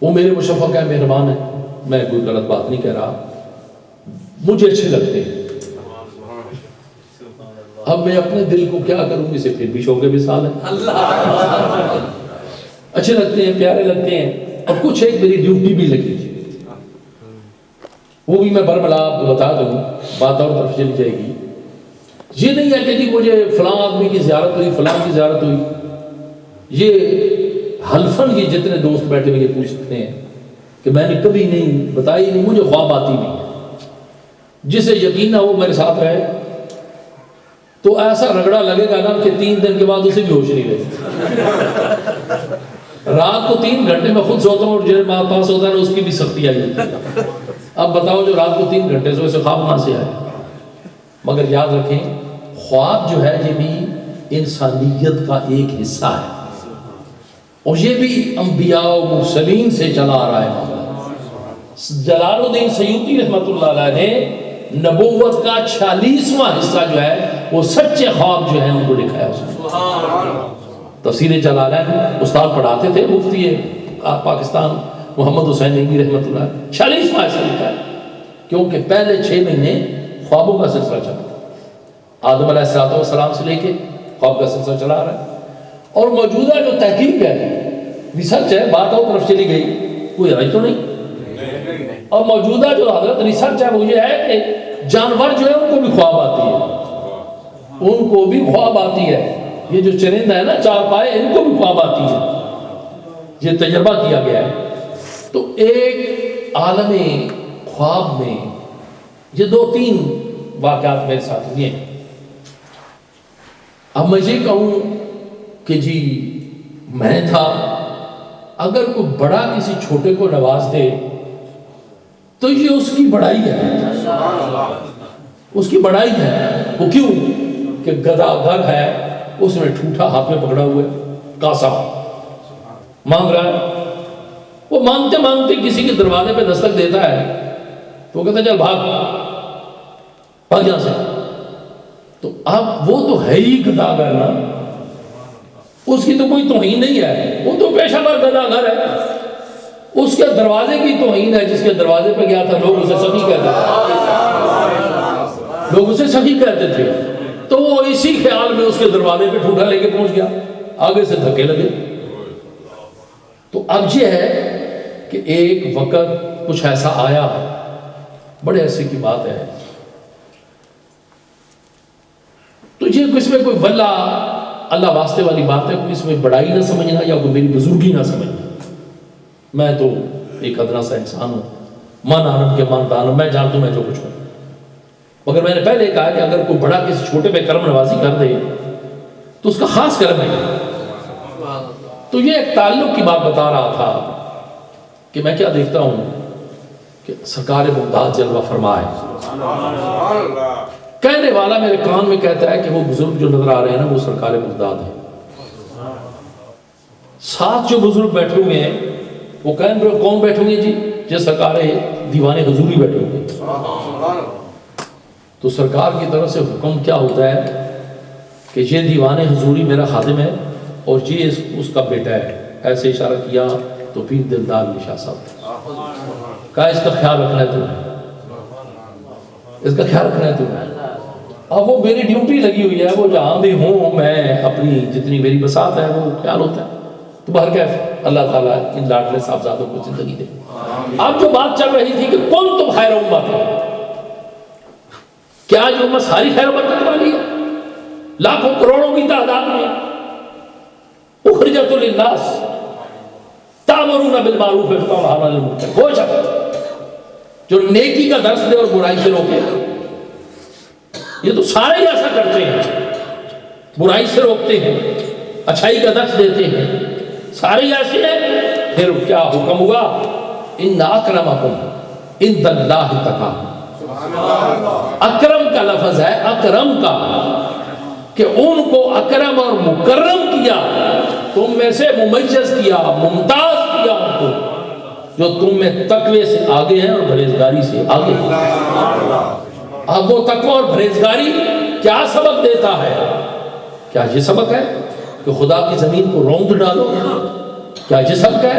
وہ میرے مشفق ہیں، مہربان ہیں، میں کوئی غلط بات نہیں کہہ رہا، مجھے اچھے لگتے ہیں۔ اب میں اپنے دل کو کیا کروں، اسے پھر بھی شوق وصال ہے، اچھے لگتے ہیں، پیارے لگتے ہیں، اور کچھ ایک میری ڈیوٹی بھی لگی تھی، وہ بھی میں برملا آپ کو بتا دوں، بات اور طرف چلی جائے گی۔ یہ نہیں ہے کہ جی مجھے فلاں آدمی کی زیارت ہوئی، فلاں کی زیارت ہوئی، یہ حلفاً یہ جتنے دوست بیٹھے ہوئے یہ پوچھ سکتے ہیں کہ میں نے کبھی نہیں بتائی، نہیں مجھے خواب آتی نہیں ہے، جسے یقین نہ وہ میرے ساتھ رہے تو ایسا رگڑا لگے گا نا کہ 3 دن کے بعد اسے بھی ہوش نہیں رہے، رات کو 3 گھنٹے میں خود سوتا ہوں، اور جو میرے پاس ہوتا ہے نا اس کی بھی سختی آئی ہوتی ہے۔ اب بتاؤ جو رات کو 3 گھنٹے سوئے سے خواب کہاں سے آئے؟ مگر یاد رکھیں خواب جو ہے یہ بھی انسانیت کا ایک حصہ ہے، اور یہ بھی انبیاء و مرسلین سے چلا آ رہا ہے۔ جلال الدین سیوطی رحمۃ اللہ علیہ نے نبوت کا 46واں حصہ جو ہے وہ سچے خواب جو ہیں ان کو لکھا ہے، اس میں تفسیر جلالین استاد پڑھاتے تھے، مفتی پاکستان محمد حسین نعیمی رحمۃ اللہ، 46واں حصہ لکھا ہے، کیونکہ پہلے 6 مہینے خوابوں کا سلسلہ چلا، آدم علیہ السلام سے لے کے خواب کا سلسلہ چلا آ رہا ہے۔ اور موجودہ جو تحقیق ہے ریسرچ ہے، بات اور طرف چلی گئی، کوئی رائے تو نہیں۔ اور موجودہ جو حضرت ریسرچ ہے وہ یہ ہے کہ جانور جو ہے ان کو بھی خواب آتی ہے، ان کو بھی خواب آتی ہے، یہ جو چرند ہے نا چار پائے، ان کو بھی خواب آتی ہے، یہ تجربہ کیا گیا ہے۔ تو ایک عالم خواب میں یہ 2-3 واقعات میرے ساتھ ہوئے ہیں۔ اب میں یہ کہوں کہ جی میں تھا، اگر کوئی بڑا کسی چھوٹے کو نواز دے تو یہ اس کی بڑائی ہے، اس کی بڑائی ہے۔ وہ کیوں کہ گدھا گھر ہے، اس میں ٹھوٹا ہاتھ میں پکڑا ہوا ہے، کاسا مانگ رہا ہے، وہ مانگتے مانگتے کسی کے دروازے پہ دستک دیتا ہے تو وہ کہتا ہے چل بھاگ یہاں سے۔ تو اب وہ تو ہے ہی گدھا گھر نا، اس کی تو کوئی توہین نہیں ہے، وہ تو پیشہ ور گدھا گھر ہے، اس کے دروازے کی توہین ہے۔ جس کے دروازے پہ گیا تھا لوگ اسے سخی کہتے تھے، لوگ اسے سخی کہتے تھے، تو وہ اسی خیال میں اس کے دروازے پہ ٹھوٹا لے کے پہنچ گیا، آگے سے دھکے لگے۔ تو اب یہ ہے کہ ایک وقت کچھ ایسا آیا، بڑے عرصے کی بات ہے، تو یہ اس میں کوئی ولا اللہ واسطے والی بات ہے، کوئی اس میں بڑائی نہ سمجھنا یا کوئی میری بزرگی نہ سمجھنا، میں تو ایک ادنا سا انسان ہوں، من آنند کے من دان ہوں، میں جانتا ہوں میں جو کچھ ہوں۔ مگر میں نے پہلے کہا کہ اگر کوئی بڑا کسی چھوٹے پہ کرم نوازی کر دے تو اس کا خاص کرم ہے۔ تو یہ ایک تعلق کی بات بتا رہا تھا کہ میں کیا دیکھتا ہوں کہ سرکار بغداد جلوہ فرما ہے، کہنے والا میرے کان میں کہتا ہے کہ وہ بزرگ جو نظر آ رہے ہیں نا وہ سرکار بغداد ہے، ساتھ جو بزرگ بیٹھے ہوئے ہیں وہ کہنے پر کون بیٹھیں گے جی؟ جو سرکار دیوان حضوری بیٹھے ہوئے ہیں۔ تو سرکار کی طرف سے حکم کیا ہوتا ہے کہ یہ دیوان حضوری میرا خادم ہے اور یہ اس کا بیٹا ہے، ایسے اشارہ کیا تو پیر دلدار علی شاہ صاحب کہا اس کا خیال رکھنا ہے تمہیں، اس کا خیال رکھنا ہے تمہیں۔ اب وہ میری ڈیوٹی لگی ہوئی ہے، وہ جہاں بھی ہوں میں اپنی جتنی میری بساط ہے وہ خیال ہوتا ہے۔ تو بہرکیف اللہ تعالیٰ ان لاڈلے صاحبزادوں کو زندگی دے۔ اب جو بات چل رہی تھی کہ کون تم خیر امت ہے، کیا جو امت ساری خیر برکت والی ہے، لاکھوں کروڑوں کی تعداد میں اخرجت للناس تأمرون بالمعروف وتنہون عن المنکر، وہ شخص جو نیکی کا درس دے اور برائی سے روکے، یہ تو سارے ہی ایسا کرتے ہیں، برائی سے روکتے ہیں، اچھائی کا درس دیتے ہیں، سارے ایسے ہیں۔ پھر کیا حکم ہوا؟ ان اکرمکم عند اللہ اتقاکم، اکرم کا لفظ ہے، اکرم کا، کہ ان کو اکرم اور مکرم کیا، تم میں سے ممیز کیا، ممتاز کیا ان کو، جو تم میں تقوی سے آگے ہیں اور پرہیزگاری سے آگے ہیں۔ اب وہ تقوی اور پرہیزگاری کیا سبق دیتا ہے؟ کیا یہ سبق ہے کہ خدا کی زمین کو روند ڈالو؟ کیا یہ سبق ہے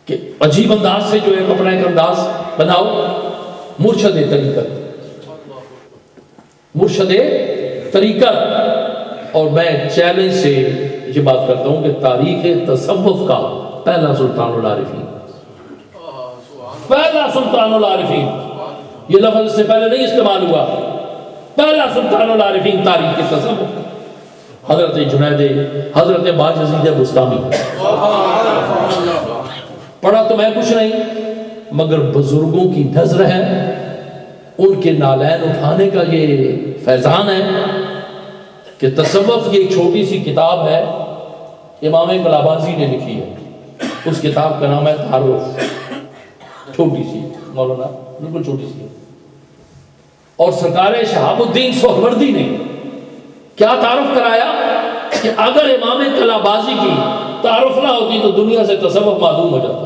کہ عجیب انداز سے جو ایک اپنا ایک انداز بناؤ؟ مرشد طریقت، مرشد طریقت۔ اور میں چیلنج سے یہ بات کرتا ہوں کہ تاریخ تصوف کا پہلا سلطان العارفین، پہلا سلطان العارفین، یہ لفظ اس سے پہلے نہیں استعمال ہوا، پہلا سلطان العارفین تاریخ تصوف حضرت جنید، حضرت باجزید بستامی۔ پڑھا تو میں کچھ نہیں، مگر بزرگوں کی نظر ہے، ان کے نالین اٹھانے کا یہ فیضان ہے کہ تصوف کی ایک چھوٹی سی کتاب ہے، امام کلابازی نے لکھی ہے، اس کتاب کا نام ہے تعارف، چھوٹی سی، مولانا بالکل چھوٹی سی، اور سرکار شہاب الدین سہروردی نے کیا تعارف کرایا کہ اگر امام کلابازی کی تعارف نہ ہوتی تو دنیا سے تصوف معدوم ہو جاتا،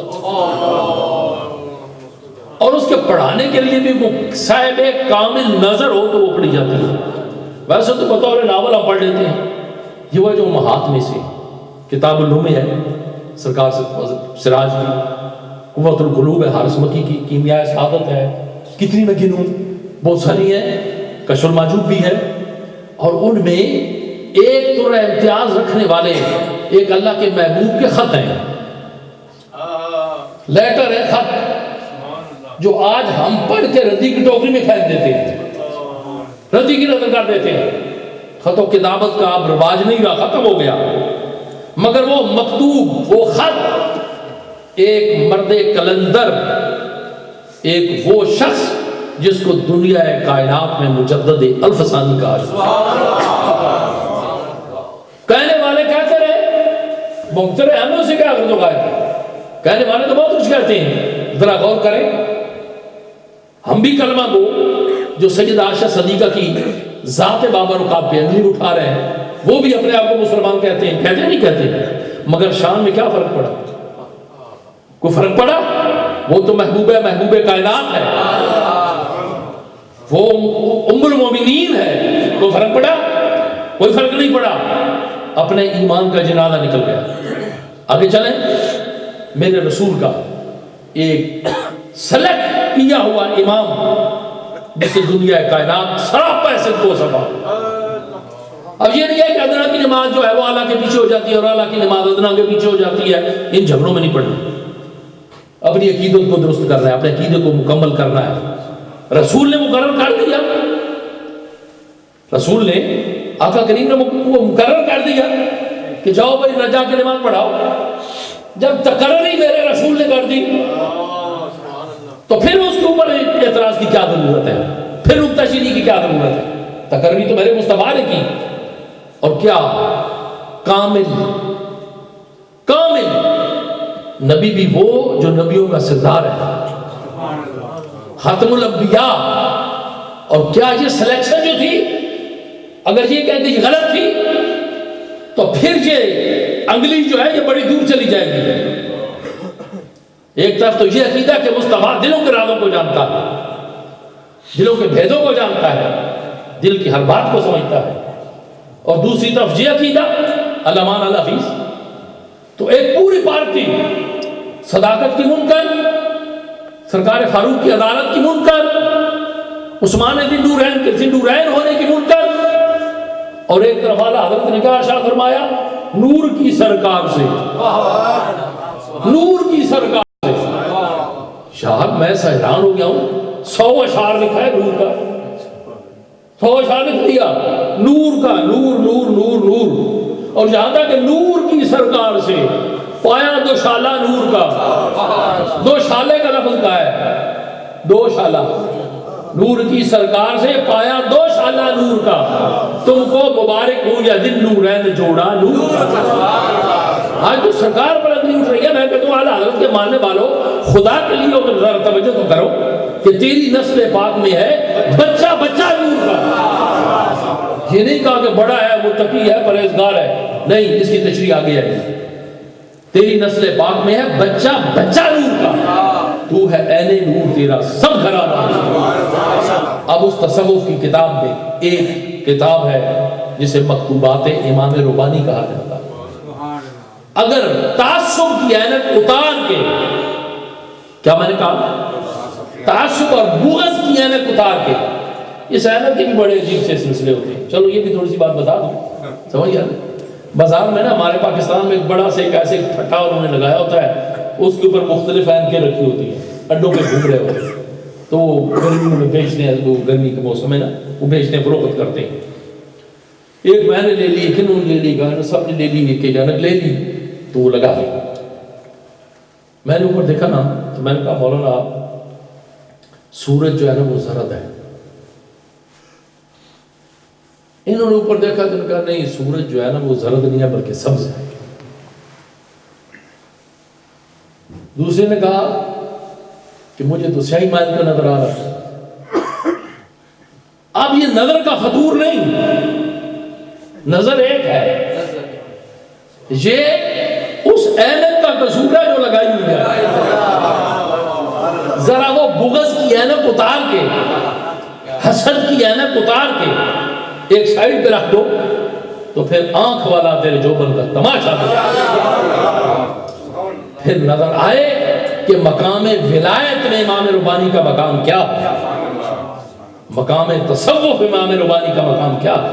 اور اس کے پڑھانے کے لیے بھی وہ صاحب کامل نظر ہو تو وہ پڑھی جاتی ہے۔ ویسے تو بطور ناول ہم پڑھ لیتے ہیں، یہ وہ جو امہات میں سے کتاب العلوم ہے، سرکار سراج کی، قوت القلوب ہے، حارث مکی کی، کیمیاء سعادت ہے، کتنی میں گنوں، بہت ساری ہیں، کشف المحجوب بھی ہے، اور ان میں ایک طرح امتیاز رکھنے والے ایک اللہ کے محبوب کے خط ہیں، لیٹر ہے، خط، جو آج ہم پڑھ کے ردی کی ٹوکری میں پھینک دیتے ہیں، ردی کی نظر کر دیتے ہیں۔ خط و کتابت کا اب رواج نہیں رہا، ختم ہو گیا، مگر وہ مکتوب، وہ خط ایک مرد کلندر، ایک وہ شخص جس کو دنیا کائنات میں مجدد الفسانی کہا جاتا ہے۔ کہنے والے کہتے رہے، مختر ہمیں اسے کیا کر دو کہنے والے تو بہت کچھ کہتے ہیں، ذرا غور کریں۔ ہم بھی کلمہ گو جو سیدہ عائشہ صدیقہ کی ذات بابرکات پہ انگلی اٹھا رہے ہیں، وہ بھی اپنے آپ کو مسلمان کہتے ہیں، کہتے نہیں کہتے، مگر شان میں کیا فرق پڑا؟ کوئی فرق پڑا؟ وہ تو محبوب کائنات ہے، وہ ام المومنین ہے، کوئی فرق پڑا؟ کوئی فرق نہیں پڑا۔ اپنے ایمان کا جنازہ نکل گیا۔ آگے چلیں، میرے رسول کا ایک سلیکٹ کیا ہوا امام جسے دنیا کائنات سراپا سے کو سکا۔ اب یہ نہیں ہے کہ ادنا کی نماز جو ہے وہ اعلیٰ کے پیچھے ہو جاتی ہے اور اعلیٰ کی نماز ادنا کے پیچھے ہو جاتی ہے، ان جھگڑوں میں نہیں پڑنا۔ اپنی عقیدت کو درست کرنا ہے، اپنے عقیدے کو مکمل کرنا ہے۔ رسول نے مقرر کر دیا، رسول نے، آقا کریم نے وہ مقرر کر دیا کہ جاؤ بھائی رجا کے نماز پڑھاؤ۔ جب تقرر ہی میرے رسول نے کر دی تو پھر اس کے اوپر اعتراض کی کیا ضرورت ہے، پھر نکتہ چینی کی کیا ضرورت ہے؟ تقرری تو میرے مصطفیٰ نے کی، اور کیا کامل نبی بھی وہ جو نبیوں کا سردار ہے، خاتم الانبیاء۔ اور کیا یہ سلیکشن جو تھی، اگر یہ کہتے یہ غلط تھی تو پھر یہ انگلی جو ہے یہ بڑی دور چلی جائے گی۔ ایک طرف تو یہ عقیدہ کہ مصطفیٰ دلوں کے رازوں کو جانتا ہے، دلوں کے بھیدوں کو جانتا ہے، دل کی ہر بات کو سمجھتا ہے، اور دوسری طرف یہ عقیدہ علمان الحفیظ۔ تو ایک پوری پارٹی صداقت کی منکر، سرکار فاروق کی عدالت کی منکر، عثمان ذی نورین ہونے کی منکر، اور ایک طرف اعلیٰ حضرت نے کیا ارشاد فرمایا، نور کی سرکار سے، نور کی سرکار سے۔ صاحب میں حیران ہو گیا ہوں، 100 اشعار لکھا ہے نور کا، 100 اشعار لکھ دیا نور کا، نور نور نور نور، اور جہاں تک کہ نور کی سرکار سے پایا دو شالہ نور کا، دو شالے کا لفظ کا ہے، دو شالہ، نور کی سرکار سے پایا دو شالہ نور کا، تم کو مبارک ہوں یا دل نورین جوڑا نور کا۔ آج تو سرکار پر اگلی اٹھ رہی ہے، میں کہتا ہوں اعلیٰ حضرت کے ماننے والوں، خدا کے لیے ذرا توجہ تو کرو کہ تیری نسل پاک میں ہے بچہ بچہ نور کا۔ یہ نہیں کہا کہ بڑا ہے، متقی ہے، پرہیزگار ہے، نہیں، اس کی تشریح آگے ہے۔ تیری نسل پاک میں ہے بچہ بچہ نور کا، تو ہے عین نور، تیرا سب گھرانہ۔ اب اس تصوف کی کتاب میں ایک کتاب ہے جسے مکتوبات امام ربانی کہا جاتا ہے۔ اگر تعصب کی عینت اتار کے، کیا میں نے کہا، تعصب اور بغض کی عینت اتار کے، اس عینت کے بھی بڑے عجیب سے سلسلے ہوتے ہیں۔ چلو یہ بھی تھوڑی سی بات بتا دوں، سمجھ گیا؟ بازار میں نا ہمارے پاکستان میں ایک بڑا سے ایک ایسے پھٹا انہوں نے لگایا ہوتا ہے، اس کے اوپر مختلف اینکیں رکھی ہوتی ہیں، اڈوں پہ گھوم رہے ہوتے ہیں، تو وہ گرمیوں میں بیچتے ہیں، وہ گرمی کے موسم ہے نا، وہ بیچتے ہیں، فروخت کرتے ہیں۔ ایک میں نے لے لی، کنوں نے لے لی، سب نے لے لی، ایک جانب لے لی، تو وہ لگا لی۔ میں نے اوپر دیکھا نا، تو میں نے کہا مولانا سورج جو ہے نا وہ زرد ہے۔ انہوں نے اوپر دیکھا تو کہا نہیں، سورج جو ہے نا وہ زرد نہیں ہے بلکہ سبز ہے۔ دوسرے نے کہا کہ مجھے تو سیاہی مائل کا نظر آ رہا ہے۔ اب یہ نظر کا فطور نہیں، نظر ایک ہے، یہ اس عینت کا قصور ہے جو لگائی ہوئی ہے۔ ذرا وہ بغض کی عینت اتار کے، حسد کی عینت اتار کے ایک سائیڈ پہ رکھ دو، تو پھر آنکھ والا تیرے جوبن کا تماشا پھر نظر آئے کہ مقام ولایت میں امام ربانی کا مقام کیا ہے، مقام تصوف امام ربانی کا مقام کیا ہے۔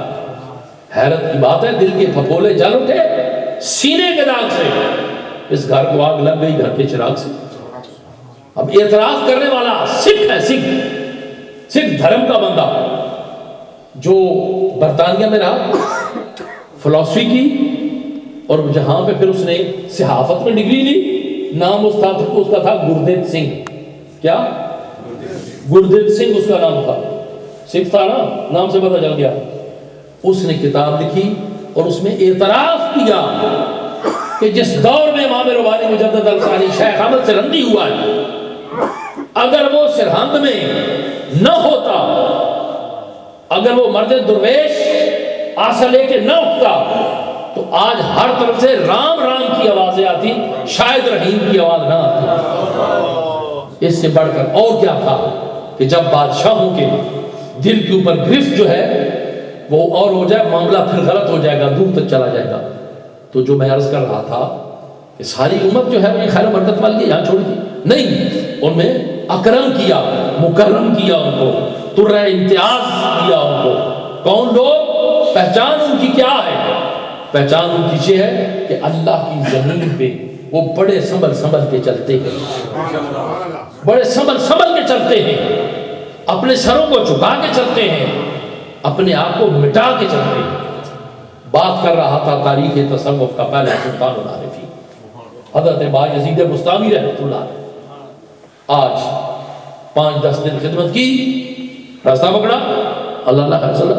حیرت کی بات ہے، دل کے پھپھولے جل اٹھے، سینے کے داغ سے اس گھر کو آگ لگ گئی، گھر کے چراغ سے۔ اب اعتراف کرنے والا سکھ ہے، سکھ دھرم کا بندہ جو برطانیہ میں رہا، فلسفی کی، اور جہاں پہ پھر اس نے صحافت میں ڈگری لی۔ نام اس کا تھا گردیو سنگھ۔ کیا؟ گردیو سنگھ اس کا نام تھا، سکھ تھا نا، نام سے پتہ چل گیا۔ اس نے کتاب لکھی اور اس میں اعتراف کیا کہ جس دور میں امام ربانی مجدد الثانی شیخ احمد سرہندی ہوا ہے، اگر وہ سرہند میں نہ ہوتا، اگر وہ مرد درویش آسا لے کے نہ اٹھتا، تو آج ہر طرف سے رام رام کی آوازیں آتی، شاید رحیم کی آواز نہ آتی۔ اس سے بڑھ کر اور کیا تھا کہ جب بادشاہوں کے دل کے اوپر گرفت جو ہے وہ اور ہو جائے، معاملہ پھر غلط ہو جائے گا، دور تک چلا جائے گا۔ تو جو میں عرض کر رہا تھا کہ ساری امت جو ہے وہ خیر و برکت والی یہاں چھوڑ دی نہیں، ان میں اکرم کیا، مکرم کیا، ان کو ترہ امتیاز دیا ان کو۔ کون لوگ؟ پہچان ان کی کیا ہے؟ پہچان ان کی یہ ہے کہ اللہ کی زمین پہ وہ بڑے سنبھل سنبھل کے چلتے ہیں، بڑے سنبھل سنبھل کے چلتے ہیں، اپنے سروں کو جھکا کے چلتے ہیں، اپنے آپ کو مٹا کے چلتے ہیں۔ بات کر رہا تھا تاریخ تصوف کا پہلا سلطان العارفین حضرت بایزید بستامی رحمۃ اللہ علیہ۔ آج 5-10 دن خدمت کی، راستہ پکڑا، اللہ کا فیصلہ،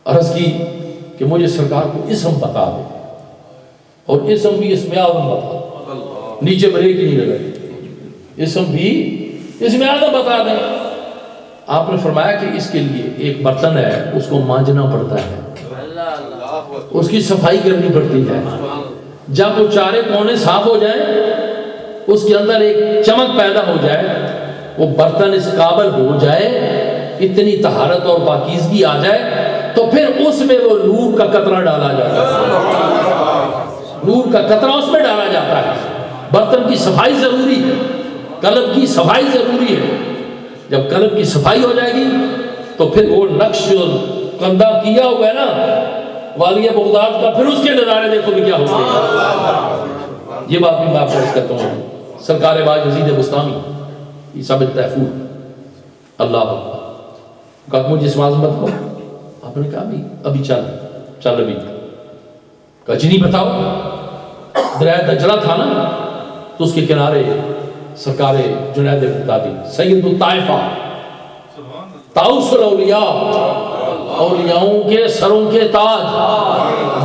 عرض کی کہ مجھے سرکار کو اسم بتا دے، اور اسم بھی اسم اعظم بتا، نیچے بریک نہیں لگائی، اسم بھی اسم اعظم بتا دیں۔ آپ نے فرمایا کہ اس کے لیے ایک برتن ہے، اس کو مانجنا پڑتا ہے، اس کی صفائی کرنی پڑتی ہے، جب وہ چارے کونے صاف ہو جائیں، اس کے اندر ایک چمک پیدا ہو جائے، وہ برتن اس قابل ہو جائے، اتنی طہارت اور پاکیزگی آ جائے، تو پھر اس میں وہ نور کا قطرہ ڈالا جاتا ہے، نور کا قطرہ اس میں ڈالا جاتا ہے۔ برتن کی صفائی ضروری ہے، قلب کی صفائی ضروری ہے۔ جب قلب کی صفائی ہو جائے گی تو پھر وہ نقش اور کندہ کیا ہوا ہے نا والیہ بغداد کا، پھر اس کے نظارے دیکھو بھی کیا ہوتے ہیں۔ یہ بات بھی میں آپ کو عرض کرتا ہوں، سرکار بایزید بستامی عیسیٰ بن تیفور اللہ کہا مجھے اس معظمت کو، آپ نے کہا ابھی چل ابھی، کہا جی نہیں بتاؤ۔ دریائے دجلہ تھا نا، تو اس کے کنارے سرکار جنید بغدادی سید الطائفہ طاؤس الاولیاء، اولیاؤں کے سروں کے تاج،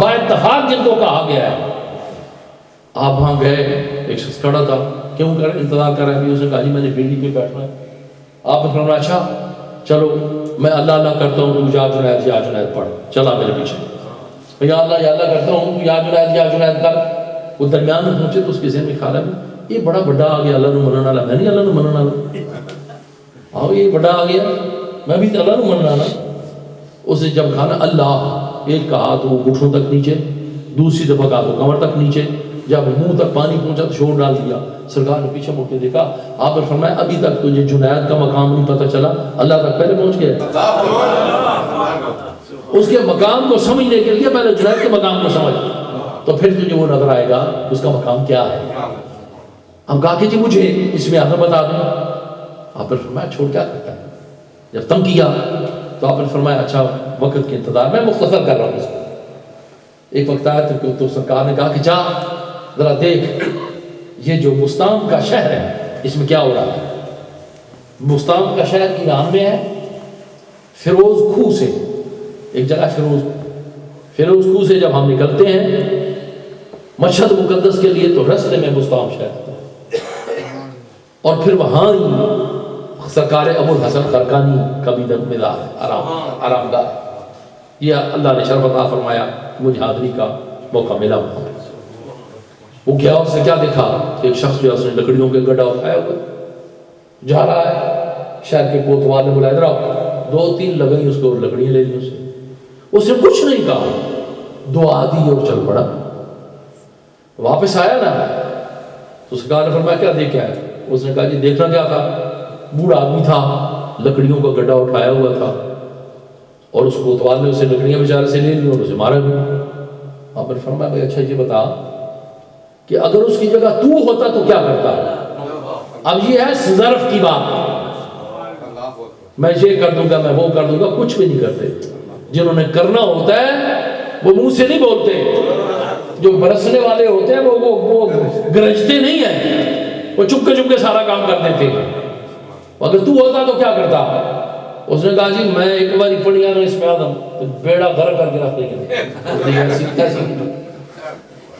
با اتفاق جن کو کہا گیا ہے، آپ وہاں گئے، ایک شخص کھڑا تھا، کیوں انتظار کر رہا ہے؟ اس نے کہا جی میں نے بیڑی پہ بیٹھنا ہے۔ آپ نے فرمایا اچھا چلو میں اللہ اللہ کرتا ہوں، تو یا جنید پڑھ، چلا میرے پیچھے، یا اللہ کرتا ہوں، یا جنید کر۔ وہ درمیان میں پہنچے تو اس کے ذہن میں خیال ہے یہ بڑا بڑا آ گیا اللہ نو منن والا، میں نہیں اللہ نو منن والا، آؤ یہ بڑا آ گیا، میں بھی تو اللہ نو منن والا۔ اسے جب کھانا اللہ ایک کہا تو وہ گھٹنوں تک نیچے، دوسری دفعہ کہا تو کمر تک نیچے، جب منہ تک پانی پہنچا تو شور ڈال دیا۔ سرکار نے پیچھے مڑ کے دیکھا، آپ نے فرمایا ابھی تک تجھے جنید کا مقام نہیں پتہ چلا، اللہ تک پہلے پہنچ گیا۔ اس کے مقام کو سمجھنے کے لیے پہلے جنید کے مقام کو سمجھ، تو پھر تجھے وہ نظر آئے گا اس کا مقام کیا ہے۔ ہم کہا کہ جی مجھے اس میں آدھا بتا دیں۔ آپ نے فرمایا چھوڑ کیا کرتا ہے؟ جب تنگ کیا تو آپ نے فرمایا اچھا وقت کے انتظار میں مختصر کر رہا ہوں اس کو۔ ایک وقت آیا تو سرکار نے کہا کہ جا ذرا دیکھ یہ جو بستام کا شہر ہے اس میں کیا ہو رہا ہے۔ بستام کا شہر ایران میں ہے، فیروز کوہ سے ایک جگہ فیروز کوہ سے جب ہم نکلتے ہیں مشہد مقدس کے لیے تو رستے میں بستام شہر ہے، اور پھر وہاں ہی سرکار ابو الحسن خرقانی کا بھی مزار ہے، آرام گاہ۔ یہ اللہ نے شرف عطا فرمایا، مجھے حاضری کا موقع ملا وہاں۔ وہ گیا، اس نے کیا دیکھا کہ ایک شخص جو ہے اس نے لکڑیوں کے گڈھا اٹھایا ہوا جا رہا ہے، شہر کے کوتوال نے بلایا ادھر 2-3 لگیں اس کو، لکڑیاں لے لی اس نے کچھ نہیں کہا، دعا دی اور چل پڑا۔ واپس آیا نا تو سرکار نے فرمایا کیا دیکھا ہے؟ اس نے کہا جی دیکھنا کیا تھا، بوڑھا آدمی تھا، لکڑیوں کا گڈھا اٹھایا ہوا تھا، اور اس کوتوال نے اسے لکڑیاں بیچارے سے لے لی اور اسے مارا بھی۔ آپ نے فرمایا بھائی اچھا یہ بتا کہ اگر اس کی جگہ تو ہوتا تو کیا کرتا؟ اب یہ ہے ظرف کی بات، میں یہ کر دوں گا، میں وہ کر دوں گا، کچھ بھی نہیں کرتے. جنہوں نے کرنا ہوتا ہے وہ منہ سے نہیں بولتے، جو برسنے والے ہوتے ہیں وہ گرجتے نہیں ہیں، وہ چپ کے سارا کام کر دیتے ہیں. اگر تو ہوتا تو کیا کرتا؟ اس نے کہا جی میں ایک بار پڑھیا اس میں آدم تو بیڑا غرق کر کے رکھ دیں گے.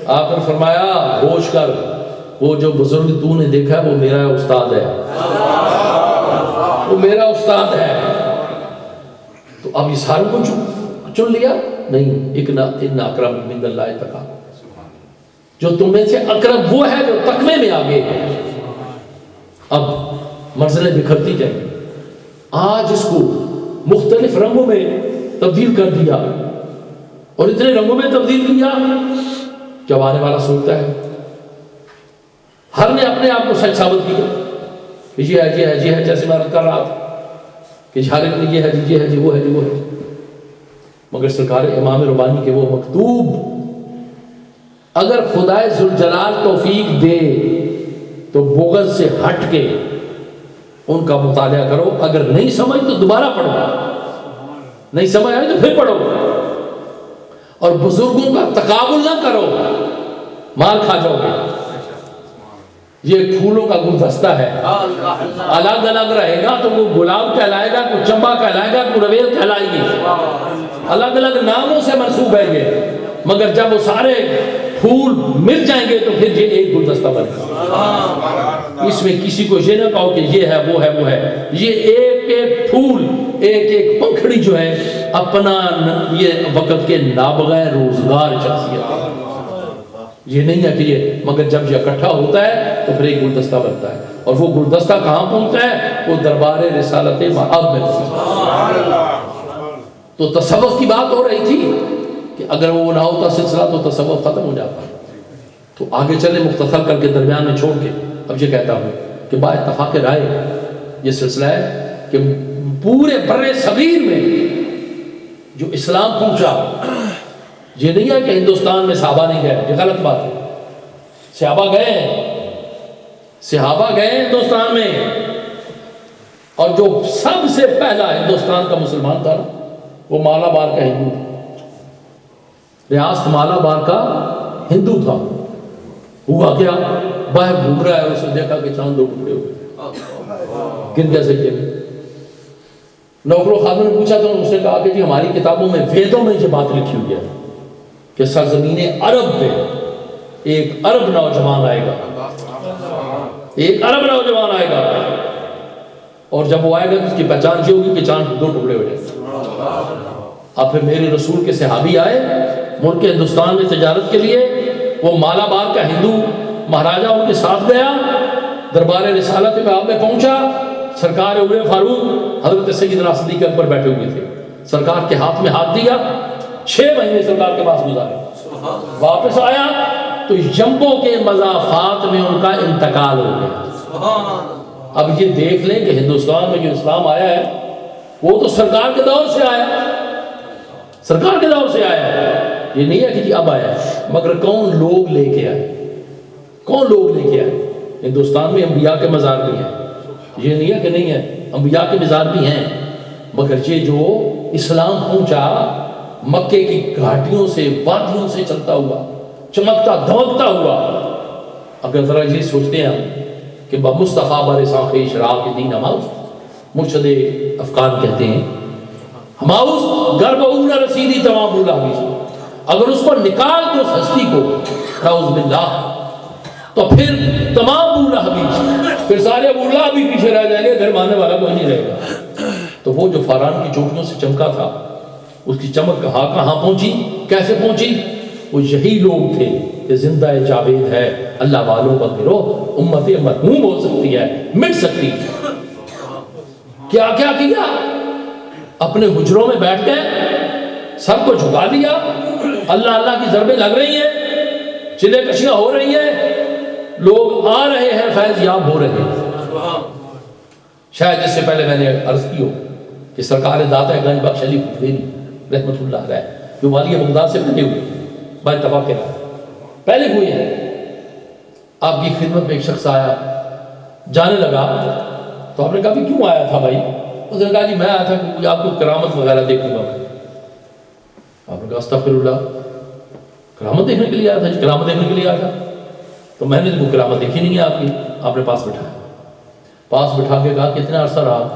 آپ نے فرمایا ہوش کر، وہ جو بزرگ تو نے دیکھا ہے وہ میرا استاد ہے، وہ میرا استاد ہے. تو اب یہ ساروں کو چن لیا؟ نہیں. ان اکرم من اللہ تقی، جو تم میں سے اکرم وہ ہے جو تقوی میں آگے ہے. اب منزلیں بکھرتی جائیں گی. آج اس کو مختلف رنگوں میں تبدیل کر دیا، اور اتنے رنگوں میں تبدیل کیا جب آنے والا سنتا ہے. ہر نے اپنے آپ کو سچ ثابت کیا کہ یہ ہے، یہ ہے، یہ ہے، جیسے میں کر رہا تھا کہ جھارے میں یہ ہے جی، یہ ہے جی، وہ ہے جی، وہ ہے. مگر سرکار امام ربانی کے وہ مکتوب اگر خدائے ذوالجلال توفیق دے تو بغض سے ہٹ کے ان کا مطالعہ کرو. اگر نہیں سمجھ تو دوبارہ پڑھو، نہیں سمجھ آئے تو پھر پڑھو. اور بزرگوں کا تقابل نہ کرو، مال کھا جاؤ گے. یہ پھولوں کا گلدستہ ہے، الگ الگ رہے گا تو وہ گلاب کہلائے گا، کوئی چمبا کہلائے گا، کوئی رویل کہلائے گی، الگ الگ ناموں سے منسوب ہے یہ. مگر جب وہ سارے پھول مل جائیں گے تو پھر یہ ایک گلدستہ بنے گا. اس میں کسی کو یہ نہ کہو کہ یہ ہے، وہ ہے، وہ ہے. یہ ایک ایک پھول، ایک ایک پنکھڑی جو ہے اپنا یہ وقت کے نابغہ روزگار شخصیت ہے. یہ نہیں ہے کہ یہ، مگر جب یہ اکٹھا ہوتا ہے تو پھر ایک گلدستہ بنتا ہے. اور وہ گلدستہ کہاں پہنچتا ہے؟ وہ دربار رسالت مآب میں پہنچتا ہے. تو تصوف کی بات ہو رہی تھی کہ اگر وہ نہ ہوتا سلسلہ تو تصوف ختم ہو جاتا. تو آگے چلے مختصر کر کے درمیان میں چھوڑ کے اب یہ کہتا ہوں کہ با اتفاق رائے یہ سلسلہ ہے کہ پورے بر صغیر میں جو اسلام پہنچا، یہ نہیں ہے کہ ہندوستان میں صحابہ نہیں گئے، یہ غلط بات ہے. صحابہ گئے ہیں، صحابہ گئے ہیں ہندوستان میں. اور جو سب سے پہلا ہندوستان کا مسلمان تھا وہ مالا بار کا ہندو تھا، ریاست مالا بار کا ہندو تھا. ہوا کیا؟ باہر گھوم رہا ہے، اس نے دیکھا کہ چاند دو ٹکڑے ہو گئے. گن کیسے کیا؟ نوکر و خادم نے پوچھا تو اس نے کہا کہ جی ہماری کتابوں میں، ویدوں میں یہ بات لکھی ہوئی ہے کہ سرزمین عرب پہ ایک عرب نوجوان آئے گا، ایک عرب نوجوان آئے گا، اور جب وہ آئے گا تو اس کی پہچان یہ ہوگی کہ چاند دو ٹکڑے ہو جائے. اب پھر میرے رسول کے صحابی آئے ملک ہندوستان میں تجارت کے لیے. وہ مالا بار کا ہندو مہاراجہ ان کے ساتھ گیا، دربار رسالت مآب میں پہنچا. سرکار عمر فاروق حضرت سیدنا صدیق اکبر بیٹھے ہوئے تھے. سرکار کے ہاتھ میں ہاتھ دیا، 6 مہینے سرکار کے پاس گزارے. واپس آیا تو جنبوں کے مضافات میں ان کا انتقال ہو گیا. اب یہ دیکھ لیں کہ ہندوستان میں جو اسلام آیا ہے وہ تو سرکار کے دور سے آیا، سرکار کے دور سے آیا. یہ نہیں ہے کہ جی اب آیا، مگر کون لوگ لے کے آئے، کون لوگ لے کے آئے. ہندوستان میں انبیاء کے مزار بھی ہیں، یہ نہیں ہے کہ نہیں ہے، انبیاء کے مزار بھی ہیں. مگر یہ جو اسلام پہنچا مکے کی گھاٹیوں سے، وادیوں سے چلتا ہوا، چمکتا دھمکتا ہوا. اگر ذرا یہ سوچتے ہیں کہ بمصطفیٰ بر ساخ اشراق دین ہماؤس، مرشد افکار کہتے ہیں ہماؤس گرب اولا رسیدی تمام بولا ہوئی. اگر اس کو نکال دو اس ہستی کو، نعوذ باللہ، تو پھر تمام بولا حبیب، پھر سارے بولا بھی پیچھے رہ جائیں گے، گھر ماننے والا کوئی نہیں رہے گا. تو وہ جو فاران کی چوٹیوں سے چمکا تھا، اس کی چمک کہاں پہنچی، کیسے پہنچی؟ وہ یہی لوگ تھے کہ زندہ جاوید ہے، اللہ والوں کا گروہ، امت مرحوم ہو سکتی ہے، مٹ سکتی ہے. کیا کیا کیا؟ اپنے حجروں میں بیٹھ گئے، سب کو جھکا دیا. اللہ اللہ کی ضربیں لگ رہی ہیں، چلے کشیاں ہو رہی ہیں، لوگ آ رہے ہیں، فیض یاب ہو رہے ہیں. شاید اس سے پہلے میں نے عرض کی ہو کہ سرکار داتا گنج بخش علی پھوٹویری رحمۃ اللہ علیہ جو والی بغداد سے بنے ہوئے، بھائی اتفاق کیا پہلے ہوئی ہے. آپ کی خدمت میں ایک شخص آیا, جانے لگا تو آپ نے کہا کہ کیوں آیا تھا بھائی؟ اس نے کہا جی میں آیا تھا کہ آپ کو کرامت وغیرہ دیکھوں گا. آپ نے کہا استغفر اللہ, کرامت دیکھنے کے لیے آیا تھا؟ جی کرامت دیکھنے کے لیے آیا تھا. تو میں نے وہ کرامت دیکھی نہیں ہے آپ کی. آپ نے پاس بٹھایا, پاس بٹھا کے کہا کتنا عرصہ رہا؟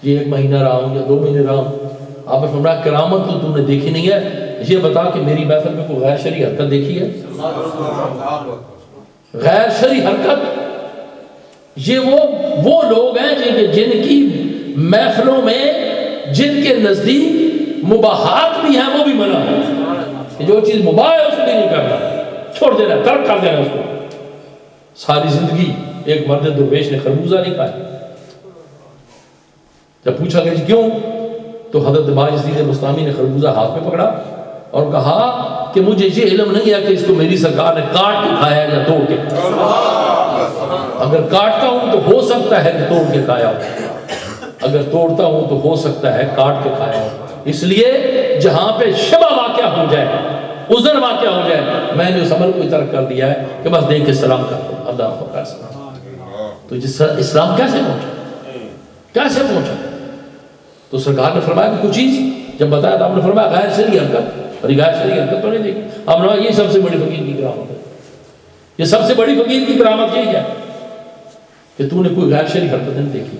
یہ 1 مہینہ رہا ہوں یا 2 مہینے رہا ہوں. آپ نے فرمایا کرامت تو تم نے دیکھی نہیں ہے, یہ بتا کہ میری محفل میں کوئی غیر شرعی حرکت دیکھی ہے؟ غیر شرعی حرکت, یہ وہ لوگ ہیں جن کی محفلوں میں جن کے نزدیک مباحات بھی ہیں وہ بھی منع ہے. جو چیز مباح ہے اس کو بھی نہیں کرنا, چھوڑ دینا, ترک کر دینا اس کو. ساری زندگی ایک مرد درویش نے خربوزہ نہیں کھایا. جب پوچھا کہ جی کیوں, تو حضرت باجزید بستامی نے خربوزہ ہاتھ میں پکڑا اور کہا کہ مجھے یہ علم نہیں ہے کہ اس کو میری سرکار نے کاٹ کے کھایا یا توڑ کے. اگر کاٹتا ہوں تو ہو سکتا ہے کہ توڑ کے کھایا ہو, اگر توڑتا ہوں تو ہو سکتا ہے کاٹ کے کھایا ہو. اس لیے جہاں پہ شبہ واقعہ ہو جائے, عذر واقعہ ہو جائے, میں نے اس عمل کو ترک کر دیا ہے کہ بس دیکھ کے سلام کر دو, اللہ کا سلام. تو جس اسلام کیسے پہنچا, کیسے پہنچا؟ تو سرکار نے فرمایا کہ کچھ چیز جب بتایا تو آپ نے فرمایا غیر شرعی حرکت, اور غیر شرعی حرکت تو نہیں دیکھی. آپ نے یہ سب سے بڑی فقیر کی کرامت ہے, یہ سب سے بڑی فقیر کی کرامت یہی ہے کہ تو نے کوئی غیر شرعی حرکت نہیں دیکھی.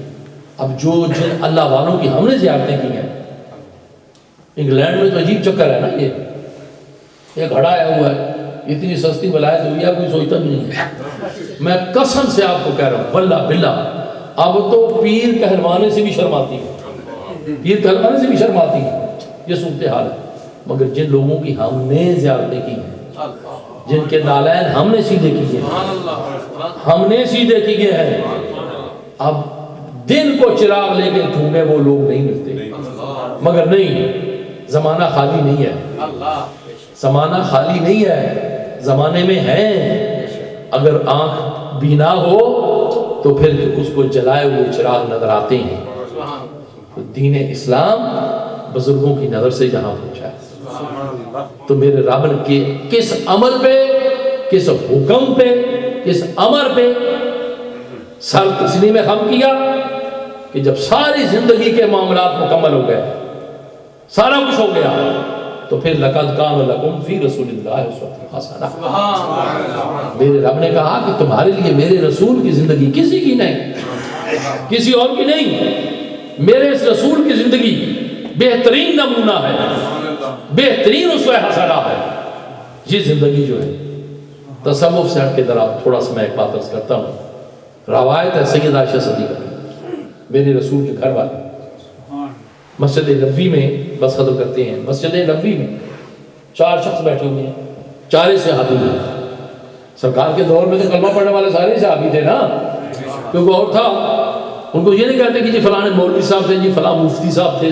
اب جو جن اللہ والوں کی ہم نے زیارتیں کی ہیں, انگلینڈ میں تو عجیب چکر ہے نا, یہ گھڑا آیا ہوا ہے, اتنی سستی بلائے دنیا کوئی سوچتا بھی نہیں ہے. میں قسم سے آپ کو کہہ رہا ہوں واللہ باللہ, اب تو پیر کہلوانے سے بھی شرم آتی ہے, پیر کہلوانے سے بھی شرم آتی ہے. یہ صورتحال ہے. مگر جن لوگوں کی ہم نے زیارتیں کی ہیں, جن کے نالین ہم نے سیدھے کیے ہیں, ہم نے سیدھے کیے ہیں, اب دن کو چراغ لے کے ڈھونڈے وہ لوگ نہیں ملتے. مگر نہیں, زمانہ خالی نہیں ہے, زمانہ خالی نہیں ہے, زمانے میں ہیں. اگر آنکھ بینا ہو تو پھر اس کو جلائے ہوئے چراغ نظر آتے ہیں. تو دین اسلام بزرگوں کی نظر سے جہاں پہنچا ہے, تو میرے رب نے کس عمل پہ, کس حکم پہ, کس امر پہ سر تسلیم خم کیا کہ جب ساری زندگی کے معاملات مکمل ہو گئے, سارا کچھ ہو گیا, تو پھر لقد کان لکم فی رسول اللہ اسوۃ حسنہ. میرے رب نے کہا کہ تمہارے لیے میرے رسول کی زندگی کسی کی نہیں, کسی اور کی نہیں, میرے اس رسول کی زندگی بہترین نمونہ ہے, بہترین اسوہ حسنہ ہے. یہ زندگی جو ہے تصوف سے ہٹ کے ذرا تھوڑا سا میں ایک بات عرض کرتا ہوں. روایت ہے سیدہ عائشہ صدیقہ کی, میرے رسول کے گھر والے مسجد نبوی میں بس ختم کرتے ہیں. مسجد نبوی میں 4 شخص بیٹھے ہوئے ہیں, 4 صحابی ہیں. سرکار کے دور میں تو کلمہ پڑھنے والے سارے صحابی تھے نا, کیونکہ اور تھا. ان کو یہ نہیں کہتے کہ جی فلاں مولوی صاحب تھے, جی فلاں مفتی صاحب تھے.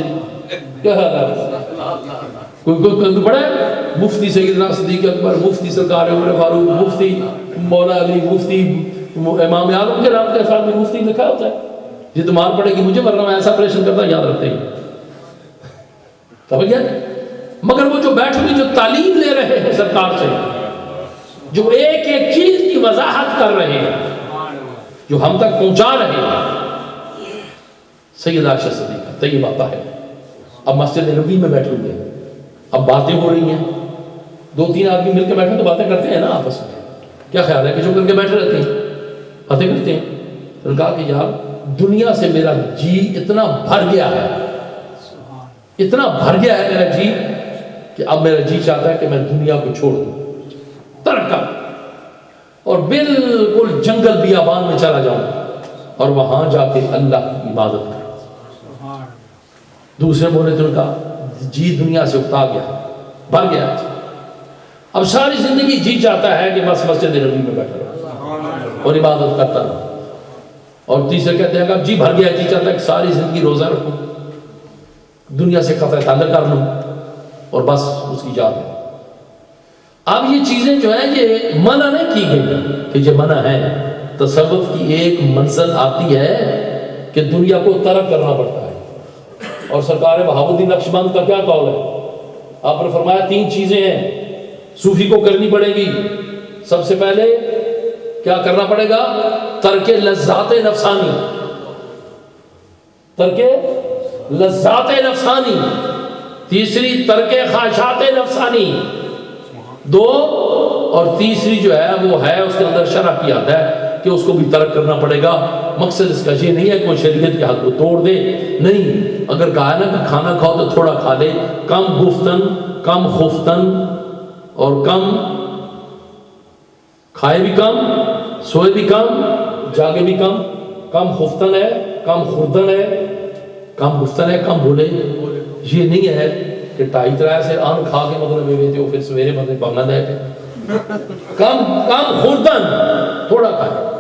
کیا حال ہے, کوئی پڑھا ہے مفتی سیدنا صدیق اکبر, مفتی سرکار عمر فاروق, مفتی مولا علی, مفتی امام اعظم کے نام کے ساتھ میں مفتی لکھا ہوتا ہے. یہ تو مار پڑے گی مجھے, ورنہ میں ایسا پریشن کرتا یاد رکھتے ہیں. مگر وہ جو بیٹھے ہوئے جو تعلیم لے رہے ہیں سرکار سے, جو ایک ایک چیز کی وضاحت کر رہے ہیں, جو ہم تک پہنچا رہے ہیں, سیدہ عائشہ صدیقہ طیبہ طاہرہ اب مسجد نبوی میں بیٹھے ہوئے ہیں. اب باتیں ہو رہی ہیں, 2-3 آدمی مل کے بیٹھے تو باتیں کرتے ہیں نا آپس میں. کیا خیال ہے کہ جو کر کے بیٹھے رہتے ہیں, باتیں کرتے ہیں. تو نے کہا کہ یار دنیا سے میرا جی اتنا بھر گیا ہے, اتنا بھر گیا ہے میرا جی, کہ اب میرا جی چاہتا ہے کہ میں دنیا کو چھوڑ دوں, ترک کر, اور بالکل جنگل بیابان میں چلا جاؤں اور وہاں جا کے اللہ کی عبادت کروں. دوسرے بولے تو ان کا جی دنیا سے اکتا گیا, بھر گیا. اب ساری زندگی جی چاہتا ہے کہ بس مسجد نبوی میں بیٹھا رہوں اور عبادت کرتا رہوں. اور تیسرے کہتے ہیں کہ اب جی بھر گیا, جی چاہتا ہے کہ ساری زندگی روزہ رکھوں, دنیا سے قطع تعلق کر لوں اور بس اس کی یاد ہے. اب یہ چیزیں جو ہیں یہ منع نہیں کی گئی کہ یہ منع ہے. تصوف کی ایک منزل آتی ہے کہ دنیا کو ترک کرنا پڑتا ہے. اور سرکار بہاؤ الدین نقشبند کا کیا قول ہے, آپ نے فرمایا 3 چیزیں ہیں صوفی کو کرنی پڑے گی. سب سے پہلے کیا کرنا پڑے گا؟ ترک لذات نفسانی. ترک لذات نفسانی. تیسری ترک خواہشات نفسانی. دو. اور تیسری جو ہے وہ ہے اس کے اندر شرح کی عادت ہے کہ اس کو بھی ترک کرنا پڑے گا. مقصد اس کا یہ نہیں ہے کہ وہ شریعت کے حد کو توڑ دے. نہیں، اگر کہا نا کہ کھانا کھاؤ تو تھوڑا کھا لے، کم گفتن، کم خفتن، اور کم کھائے بھی کم، سوئے بھی کم، جاگے بھی کم. کم خفتن ہے، کم خوردن ہے، کم گفتن ہے، کم بولے. یہ نہیں ہے کہ ٹائی طرح سے آن کھا کے مطلب میں بیٹھے ہو پھر سویرے مطلب بانگا دے کے کم خوردن، تھوڑا کھائے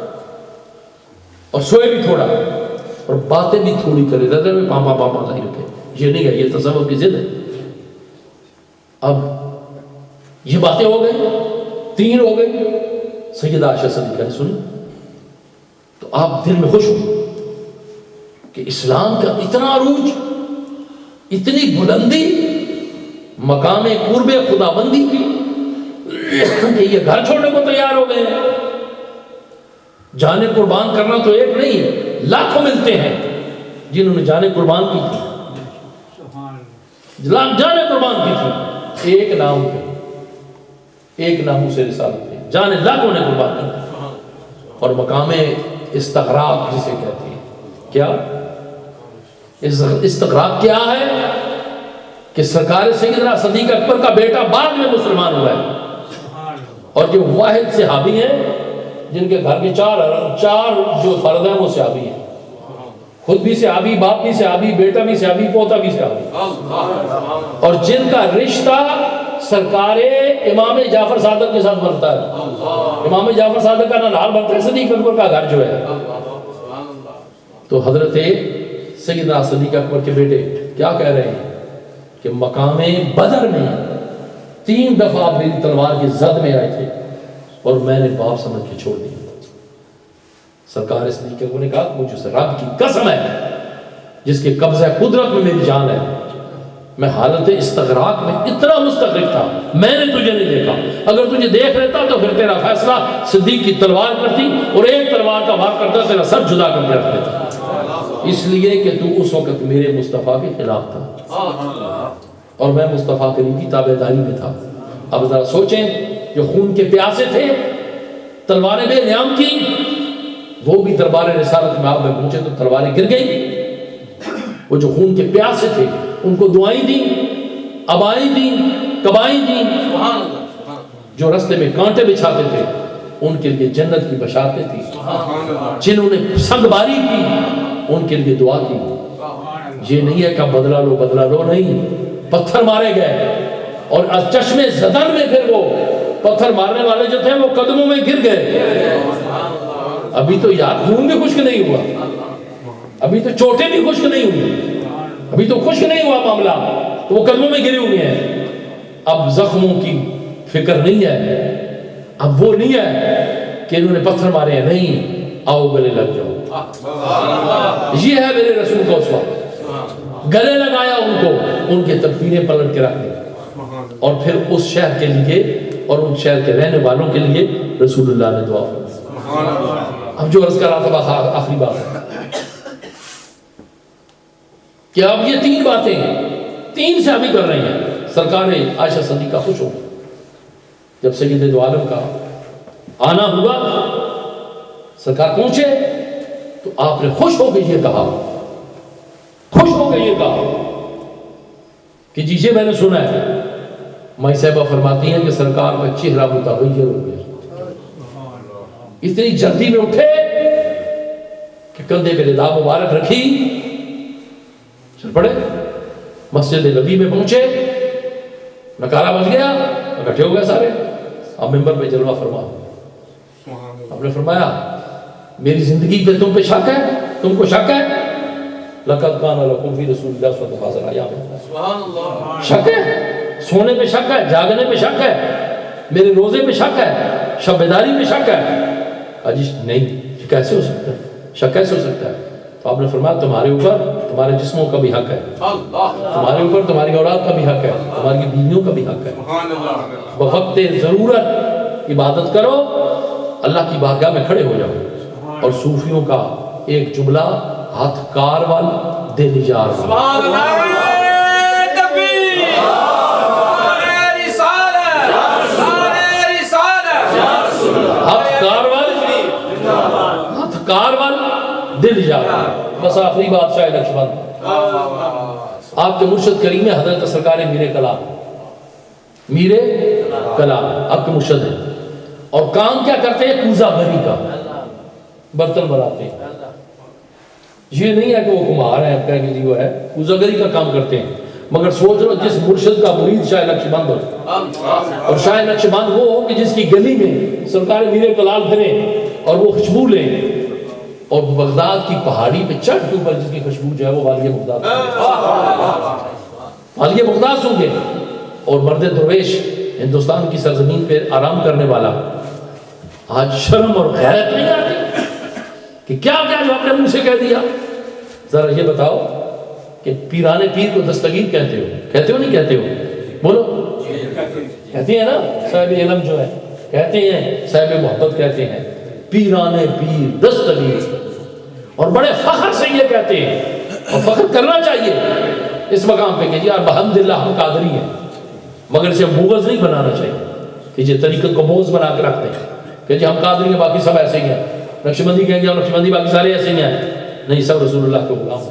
اور سوئے بھی تھوڑا اور باتیں بھی تھوڑی کرے رہتے میں پاپا پاپا نہیں رکھے. یہ نہیں ہے، یہ تصوف کی ضد ہے. اب یہ باتیں ہو گئی، 3 ہو گئی. سیدہ عائشہ صدیقہ نے سنی تو آپ دل میں خوش ہو کہ اسلام کا اتنا عروج، اتنی بلندی، مقام قرب خداوندی کی کہ یہ گھر چھوڑنے کو تیار ہو گئے ہیں. جانیں قربان کرنا تو ایک نہیں، لاکھوں ملتے ہیں جنہوں نے جانیں قربان کی تھی. جانیں قربان کی تھی ایک نام پہ، ایک ناموں سے رسالت پہ، جانیں لاکھوں نے قربان کی تھی. اور مقام استغراق جسے کہتے ہیں، کیا استغراق کیا ہے؟ کہ سرکار سیدنا صدیق اکبر کا بیٹا بعد میں مسلمان ہوا ہے اور جو واحد صحابی ہیں جن کے گھر کے چار جو فرد ہیں وہ صحابی ہیں. خود بھی صحابی، باپ بھی صحابی، بیٹا بھی صحابی، پوتا بھی صحابی، اور جن کا رشتہ سرکار امام جعفر صادق کے ساتھ بنتا ہے. امام جعفر صادق کا نال بنتا ہے صدیق اکبر کا گھر جو ہے. تو حضرت سیدنا صدیق اکبر کے بیٹے کیا کہہ رہے ہیں کہ مقام بدر میں 3 دفعہ میری تلوار کی زد میں آئے تھے اور میں نے باپ سمجھ کے چھوڑ دیا. سرکار صدیق اکبر نے کہا مجھے اس رب کی قسم ہے جس کے قبضہ قدرت میں میری جان ہے، میں حالت استغراق میں اتنا مستغرق تھا، میں نے تجھے نہیں دیکھا. اگر تجھے دیکھ لیتا تو پھر تیرا فیصلہ صدیق کی تلوار کرتی اور ایک تلوار کا وار کرتا تیرا سر جدا کر کے رکھ لیتا، اس لیے کہ تو اس وقت میرے مصطفیٰ کے خلاف تھا اور میں مصطفیٰ کریم کی تابعداری میں تھا. اب ذرا سوچیں، جو خون کے پیاسے تھے، تلواریں بے نیام کی، وہ بھی دربار رسالت میں آپ میں پہنچے تو تلواریں گر گئی. وہ جو خون کے پیاسے تھے ان کو دعائیں دیں، ابائیں دیں، کبائیں دیں. جو رستے میں کانٹے بچھاتے تھے ان کے لیے جنت کی بشارتیں تھی. جنہوں نے سنگ باری کی ان کے لیے دعا کی. یہ نہیں ہے کہ بدلہ لو نہیں. پتھر مارے گئے اور چشمے زدن میں پھر وہ پتھر مارنے والے جو تھے وہ قدموں میں گر گئے. ابھی تو یاد خون بھی خشک نہیں ہوا، ابھی تو چوٹیں بھی خشک نہیں ہوئی، ابھی تو خشک نہیں ہوا معاملہ، تو وہ قدموں میں گرے ہوئے ہیں. اب زخموں کی فکر نہیں ہے، اب وہ نہیں ہے کہ انہوں نے پتھر مارے ہیں. نہیں، آؤ گلے لگ جاؤ. یہ ہے میرے رسول کا اسوہ. گلے لگایا ان کو، ان کے تکبیریں پلٹ کے رکھ دی اور پھر اس شہر کے لیے اور ان شہر کے رہنے والوں کے لیے رسول اللہ نے دعا فرمائی. اب جو عرض کر رہا تھا آخری بات ہے کہ اب یہ 3 باتیں 3 سے ابھی کر رہے ہیں. سرکار عائشہ صدیقہ خوش ہو جب سید دو عالم کا آنا ہوا، سرکار پہنچے تو آپ نے خوش ہو کے یہ کہا کہ جی میں نے سنا ہے. مائی صاحبہ فرماتی ہیں کہ سرکار کا چہرہ متغیر ہو گیا، اتنی جلدی میں اٹھے کہ کندھے پہ ردا مبارک رکھی، چل پڑے مسجد نبی میں پہنچے. نکارا بج گیا، اکٹھے ہو گئے سارے. اب ممبر پہ جلوہ فرما. آپ نے فرمایا میری زندگی پہ تم پہ شک ہے؟ تم کو شک ہے؟ لقد کان لکم فی رسول اللہ صلی اللہ علیہ وسلم. شک ہے؟ سونے پہ شک ہے، جاگنے پہ شک ہے، میرے روزے پہ شک ہے، شب بیداری پہ شک ہے؟ نہیں، کیسے ہو سکتا ہے؟ شک کیسے ہو سکتا ہے؟ تو آپ نے فرمایا تمہارے اوپر تمہارے جسموں کا بھی حق ہے، تمہارے اوپر تمہاری اولاد کا بھی حق ہے، تمہاری بیویوں کا بھی حق ہے۔ بوقت ضرورت عبادت کرو، اللہ کی بارگاہ میں کھڑے ہو جاؤ۔ اور صوفیوں کا ایک جملہ، ہاتھ کار وال دل جار وال۔ ہاتھ کار وال دل جار وال۔ بس آخری بات شاہ نقشبند، آپ کے مرشد کریم حضرت سرکار میر کلام، میر کلام آپ کے مرشد ہیں، اور کام کیا کرتے ہیں؟ کوزہ گری کا، برتن بناتے ہیں۔ یہ نہیں ہے کہ وہ کمہار ہیں، کہہ کہ وہ ہے، کوزہ گری کا کام کرتے ہیں۔ مگر سوچ رہو جس مرشد کا مرید شاہ نقشبند ہو، اور شاہ نقشبند وہ ہو کہ جس کی گلی میں سرکار میر کلام پھریں اور وہ خوشبو لیں، اور بغداد کی پہاڑی پہ چڑھ کے اوپر جس کی خوشبو جو ہے وہ والی بغداد، والی بغداد سونگے۔ اور مرد درویش ہندوستان کی سرزمین پہ آرام کرنے والا، آج شرم اور غیرت نہیں آتی کہ کیا کیا جو اپنے منہ سے کہہ دیا؟ ذرا یہ بتاؤ کہ پیران پیر کو دستگیر کہتے ہو نہیں کہتے ہو؟ بولو، کہتے ہیں نا؟ صاحب علم جو ہے کہتے ہیں، صاحب محبت کہتے ہیں، پیران پیر دستگیر، اور بڑے فخر سے یہ کہتے ہیں، اور فخر کرنا چاہیے اس مقام پہ کہ جی الحمدللہ ہم قادری ہیں، مگر اسے موغز نہیں بنانا چاہیے کہ یہ طریقت کو موغز بنا کے رکھتے ہیں کہ جی ہم قادری ہیں باقی سب ایسے ہی ہیں، نقشبندی کہیں گے اور نقشبندی باقی سارے ایسے ہی ہیں، نہیں، سب رسول اللہ کو غلام۔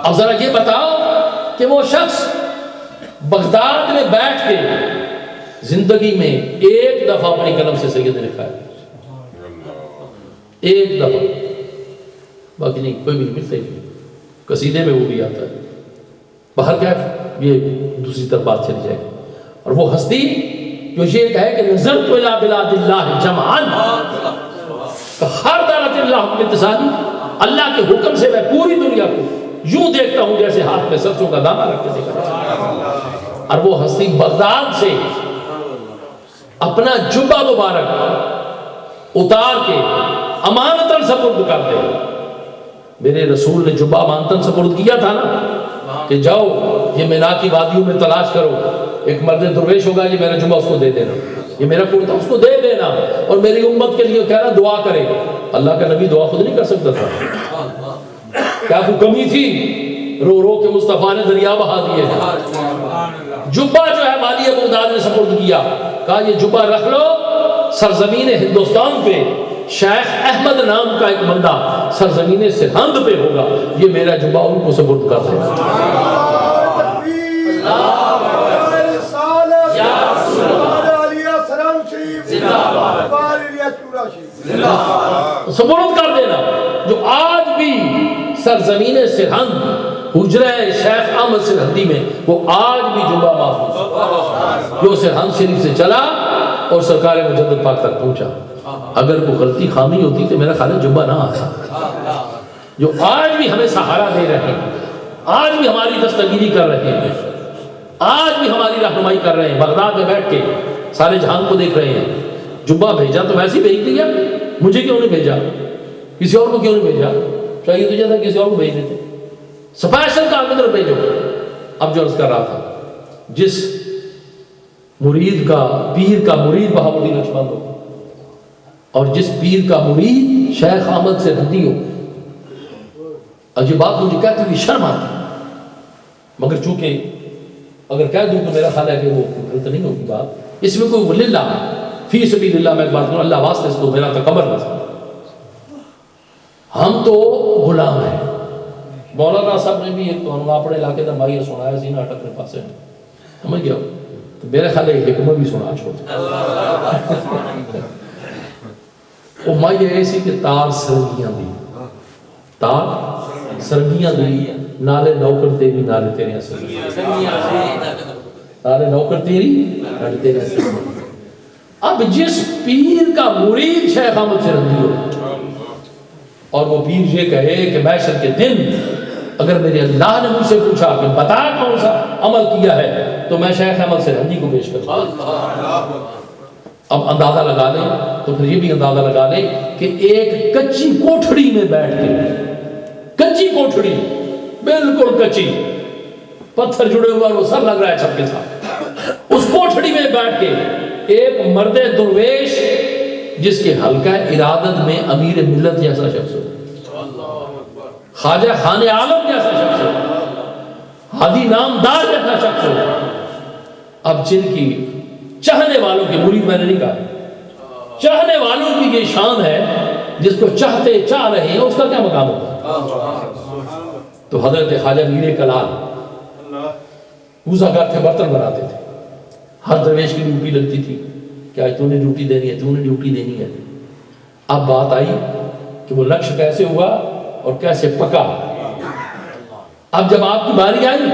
اب ذرا یہ بتاؤ کہ وہ شخص بغداد میں بیٹھ کے زندگی میں ایک دفعہ اپنی قلم سے سید نے لکھا ہے، ایک دفعہ، باقی نہیں، کوئی بھی نہیں ملتا ہی، قصیدے میں وہ بھی آتا ہے۔ باہر کیا یہ دوسری طرف بات چلی جائے، اور وہ ہستی جو یہ کہے کہ نظرت الی بلاد اللہ جمعان، ہر دارت اللہ انتصاری، اللہ کے حکم سے میں پوری دنیا کو یوں دیکھتا ہوں جیسے ہاتھ میں سرسوں کا دانہ رکھ کے دیکھا۔ اور وہ ہستی بغداد سے اپنا جبہ مبارک اتار کے امانتاً سپرد کر دے۔ میرے رسول نے جبہ امانتاً سپرد کیا تھا نا کہ جاؤ یہ مینا کی وادیوں میں تلاش کرو، ایک مرد درویش ہوگا، یہ میرا جبہ اس کو دے دینا، یہ میرا کرتا اس کو دے دینا، اور میری امت کے لیے کہنا دعا کرے۔ اللہ کا نبی دعا خود نہیں کر سکتا تھا، کیا کوئی کمی تھی؟ رو رو کے مصطفیٰ نے دریا بہا دیے۔ جبہ جو ہے والی بغداد نے سپرد کیا، کہا یہ جبہ رکھ لو، سرزمین ہندوستان پہ شیخ احمد نام کا ایک بندہ سرزمین سرہند پہ ہوگا، یہ میرا جبہ ان کو سپرد کر دے۔ سپرد کر دینا۔ جو آج بھی سرزمین سرہند حجرہ شیخ احمد سرہندی میں، وہ آج بھی جبہ محفوظ جو سرہند شریف سے چلا اور سرکار مجدد پاک تک پہنچا۔ اگر کوئی غلطی خامی ہوتی تو میرا خیال ہے جبہ نہ آتا۔ جو آج بھی ہمیں سہارا دے رہے ہیں، آج بھی ہماری دستگیری کر رہے ہیں، آج بھی ہماری رہنمائی کر رہے ہیں، بغداد میں بیٹھ کے سارے جہان کو دیکھ رہے ہیں۔ جبہ بھیجا تو ویسے ہی بھیج دیا، مجھے کیوں نہیں بھیجا؟ کسی اور کو کیوں نہیں بھیجا؟ چاہیے تجھے تھا کسی اور کو بھیج دیتے، سپیشل کام ادھر بھیجو۔ اب جو عرض کر رہا تھا، جس مرید کا پیر کا مرید بہاؤالدین نقشبند ہو، اور جس پیر کا مرید شیخ احمد سرہندی ہو، اور یہ بات مجھے کہتے ہوئے شرم آتی، مگر چونکہ اگر کہہ دوں تو میرا خیال ہے کہ وہ غلط نہیں ہوگی بات، اس میں کوئی وللہ فی سبیل اللہ میں ایک بات کروں، اللہ واسطے اس کو میرا تکبر نہ سمجھو۔ ہم تو غلام ہیں۔ مولانا صاحب نے بھی ایک تو اپنے علاقے کا مائیہ سنایا زینہ اٹک اپنے پاسے میں، سمجھ گیا؟ تو میرے خیال ہے حکمت بھی سنا چھوڑ۔ وہ مائیہ ایسی کہ تار سرگیاں دی، تار سرگیاں دی، نالے نوکر تیری نالے تیرے سرگیاں، نالے نوکر تیری نالے تیرے سرگیاں۔ اب جس پیر کا مرید شیخ احمد سرہندی ہو، اور وہ پیر یہ کہے کہ محشر کے دن اگر میرے اللہ نے مجھ سے پوچھا کہ بتا کون سا عمل کیا ہے تو میں شیخ احمد سرہندی کو پیش کروں۔ اب اندازہ لگا لیں تو پھر یہ بھی اندازہ لگا لیں کہ ایک کچی کوٹھڑی میں بیٹھ کے، کچی کوٹھڑی بالکل کچی، پتھر جڑے ہوئے اور وہ سر لگ رہا ہے چھت کے ساتھ، اس کوٹھڑی میں بیٹھ کے ایک مرد درویش جس کے حلقہ ارادت میں امیر ملت جیسا شخص ہو، خواجہ خان عالم جیسا شخص ہو، ہادی نامدار جیسا شخص ہو، اب جن کی چاہنے والوں کے مرید، میں نے نہیں کہا، چاہنے والوں کی یہ شان ہے، جس کو چاہتے چاہ رہے ہیں اس کا کیا مقام ہوگا؟ تو حضرت خواجہ میر کلال پوزا گھر تھے، برتن بناتے تھے، ہر درویش کی ڈیوٹی لگتی تھی کہ آج تو نے ڈیوٹی دینی ہے، تو نے ڈیوٹی دینی ہے۔ اب بات آئی کہ وہ نقش کیسے ہوا اور کیسے پکا۔ اب جب آپ کی باری آئی،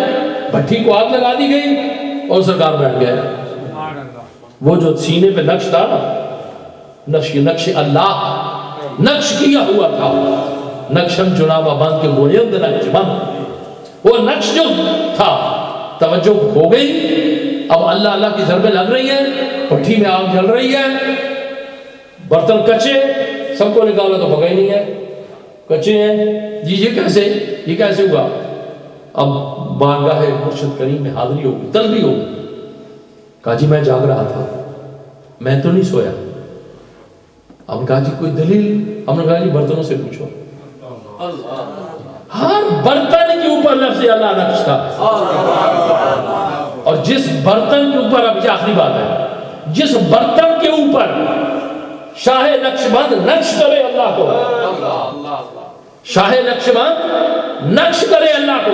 بھٹی کو آگ لگا دی گئی اور سرکار بیٹھ گئے۔ وہ جو سینے پہ نقش تھا نا، نقش اللہ نقش کیا ہوا تھا، نقشم چناوا بند کے بویند نقش بند، وہ نقش جو تھا توجہ ہو گئی، اب اللہ اللہ کی ضربیں لگ رہی ہیں، بھٹی میں آگ جل رہی ہے، برتن کچے، سب کو نکالا تو پکا ہی نہیں ہے، کچے ہیں جی، یہ کیسے ہوا؟ اب بارگاہ مرشد کریم میں حاضری ہوگی، طلبی ہوگی۔ کہا جی میں جاگ رہا تھا، میں تو نہیں سویا۔ ہم نے کہا جی کوئی دلیل؟ ہم نے کہا جی برتنوں سے پوچھو، ہر برتن کے اوپر لفظ اللہ نقش تھا، اور جس برتن کے اوپر، اب یہ آخری بات ہے، جس برتن کے اوپر شاہ نقش بند نقش کرے اللہ کو، شاہ نقش بند نقش کرے اللہ کو،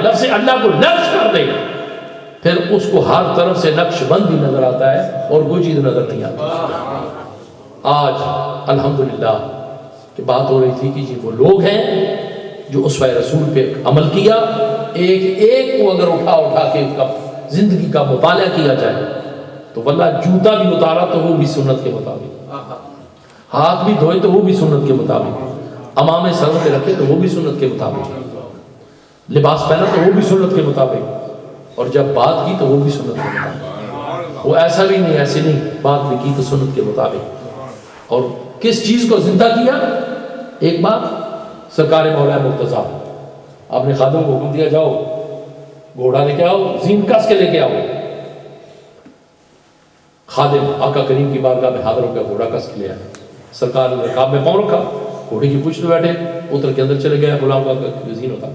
لفظ اللہ کو نقش کر دے، پھر اس کو ہر طرف سے نقش بند ہی نظر آتا ہے اور کوئی چیز نظر نہیں آتی۔ آج الحمدللہ کہ بات ہو رہی تھی کہ جی وہ لوگ ہیں جو اسوہ رسول پہ عمل کیا، ایک ایک کو اگر اٹھا کے اس کا زندگی کا مطالعہ کیا جائے تو واللہ جوتا بھی اتارا تو وہ بھی سنت کے مطابق، ہاتھ بھی دھوئے تو وہ بھی سنت کے مطابق، امامے سر پہ رکھے تو وہ بھی سنت کے مطابق، لباس پہنا تو وہ بھی سنت کے مطابق، اور جب بات کی تو وہ بھی سنت کے مطابق، وہ ایسا بھی نہیں ایسے نہیں، بات بھی کی تو سنت کے مطابق۔ اور کس چیز کو زندہ کیا؟ ایک بات، سرکار مولا مرتضیٰ، آپ نے خادم کو حکم دیا جاؤ گھوڑا لے کے آؤ، زین کس کے لے کے آؤ، خادم آقا کریم کی بارگاہ میں حاضر ہو کے گھوڑا کس کے لے آئے، سرکار نے رکاب میں پاؤں رکھا، گھوڑے کی پوچھ پہ بیٹھے، اتر کے اندر چلے گئے، غلام کا زین ہوتا۔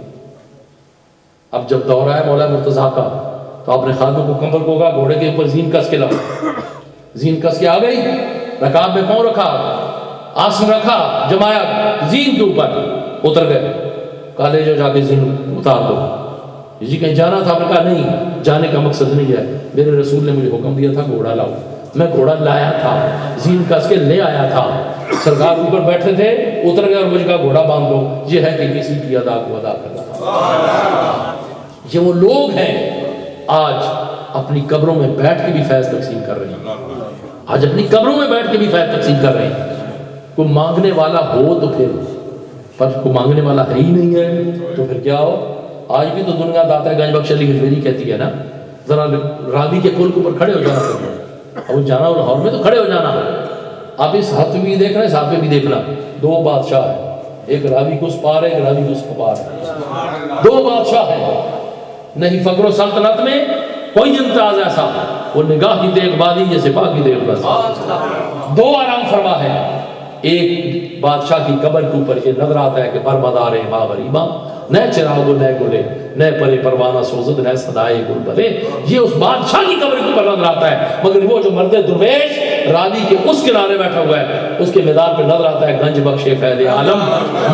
اب جب دور آیا مولا مرتضیٰ کا تو آپ نے خادم کو کمبل کو کہا گھوڑے کے اوپر زین کس کے لاؤ، زین کس کے آ گئی، رکاب میں پاؤں رکھا، آسن رکھا، جمایا زین کے اوپر، اتر گئے، کہا لے جا کے زین اتار دو۔ جی کہیں جانا تھا؟ آپ نے کہا نہیں، جانے کا مقصد نہیں ہے، میرے رسول نے مجھے حکم دیا تھا گھوڑا لاؤ، میں گھوڑا لایا تھا، زین کس کے لے آیا تھا، سرکار اوپر بیٹھے تھے، اتر گئے اور مجھے کہا گھوڑا باندھ دو۔ یہ ہے کہ کسی کی ادا کو ادا کرنا۔ یہ وہ لوگ ہیں آج اپنی قبروں میں بیٹھ کے بھی فیض تقسیم کر رہے ہیں، آج اپنی قبروں میں بیٹھ کے بھی فیض تقسیم کر رہے ہیں۔ کوئی مانگنے والا ہو تو پھر، پر کوئی مانگنے والا ہے ہی نہیں ہے تو پھر کیا ہو؟ آج بھی تو دنیا داتا گنج بخش علی گجویری کہتی ہے نا، ذرا راوی کے پل کے اوپر کھڑے ہو جانا، اب جانا لاہور میں تو کھڑے ہو جانا، آپ اس ہاتھ بھی دیکھنا، اس ہاتھ میں بھی دیکھنا، دو بادشاہ ہیں، ایک راوی کو اس پار ہے، ایک راوی کو اس پار ہے، دو بادشاہ ہیں، نہیں فقر و سلطنت میں کوئی امتیاز ایسا، وہ نگاہ کی دیکھ بازی جیسے پاک کی دیکھ بازی، دو آرام فرما ہے۔ ایک بادشاہ کی قبر کے اوپر یہ نظر آتا ہے کہ برمدار ماں غریباں، نئے چراغ و نئے گلے، نئے پرے پروانہ سوزد، نئے صدائے گل بلے، یہ اس بادشاہ کی قبر کے اوپر نظر آتا ہے، مگر وہ جو مرد درویش راوی کے اس کنارے بیٹھا ہوا ہے، اس کے میدان پہ نظر آتا ہے گنج بخش فیض عالم،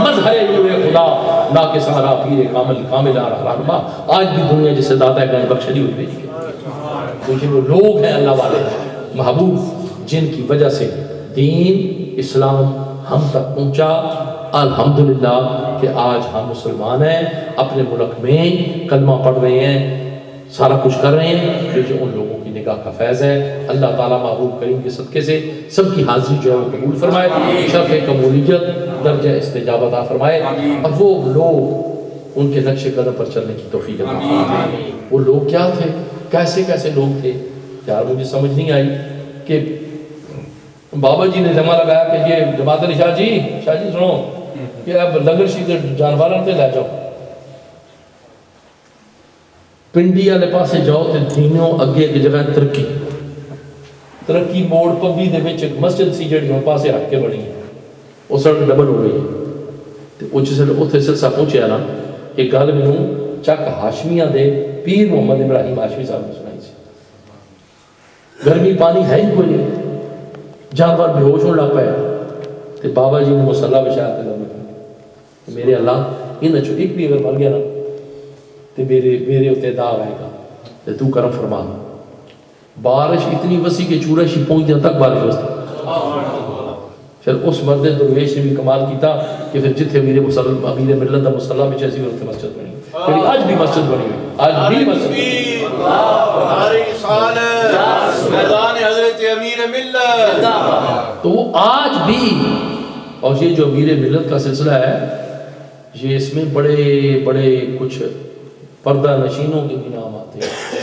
مظہر نور خدا، نا کے سہارا پیر کامل کامل رہنما۔ آج بھی دنیا جسے داتا ہے گنج بخش علی گجویری کے، کیونکہ وہ لوگ ہیں اللہ والے محبوب، جن کی وجہ سے دین اسلام ہم تک پہنچا۔ الحمدللہ کہ آج ہم مسلمان ہیں، اپنے ملک میں کلمہ پڑھ رہے ہیں، سارا کچھ کر رہے ہیں، کیونکہ ان لوگوں کی نگاہ کا فیض ہے۔ اللہ تعالیٰ محبوب کریم کے صدقے سے سب کی حاضری جو ہے وہ قبول فرمائے، شرف قبولیت، درجہ استجابت عطا فرمائے، اور وہ لوگ ان کے نقش قدم پر چلنے کی توفیق عطا فرمائے۔ وہ لوگ کیا تھے، کیسے کیسے لوگ تھے، یار مجھے سمجھ نہیں آئی کہ بابا جی نے جمع لگایا کہ یہ جماعت علی شاہ جی سنو کہ اب لنگر شید جانوروں سے لے جاؤ پنڈی والے پاسے جاؤ تو دینوں اگے ایک جگہ ترقی موڑ پبی دے وچ ایک مسجد سی جڑی ہن پاسے ہٹ کے بنی ہے وہ سڑک ڈبل ہو گئی ہے تے او جس اوتھے سلسلہ پہنچیا نا ایک گل مینوں چک ہاشمیاں دے پیر محمد ابراہیم ہاشمی صاحب نے سنائی سی گرمی پانی ہے ہی کوئی نہیں جانور بے ہوش ہونے لگ پے تے بابا جی نے مصلی بچھایا تے لمبے پے میرے اللہ انہاں چوں ایک بھی اگر مر گیا نا تے میرے اتنے داغ آئے گا تے تو کرم فرما بارش اتنی وسیع کہ چورش پہنچنے تک بارش وسطی پھر اس مرد درویش نے بھی کمال کیتا کہ پھر جتھے امیر ملت دا مصلی بچھا سی اتنے مسجد بنی پھر آج بھی مسجد بنی ہوئی آج بھی مسجد میدان حضرت امیر ملت تو وہ آج بھی اور یہ جو امیر ملت کا سلسلہ ہے یہ اس میں بڑے بڑے کچھ پردہ نشینوں کے بھی نام آتے ہیں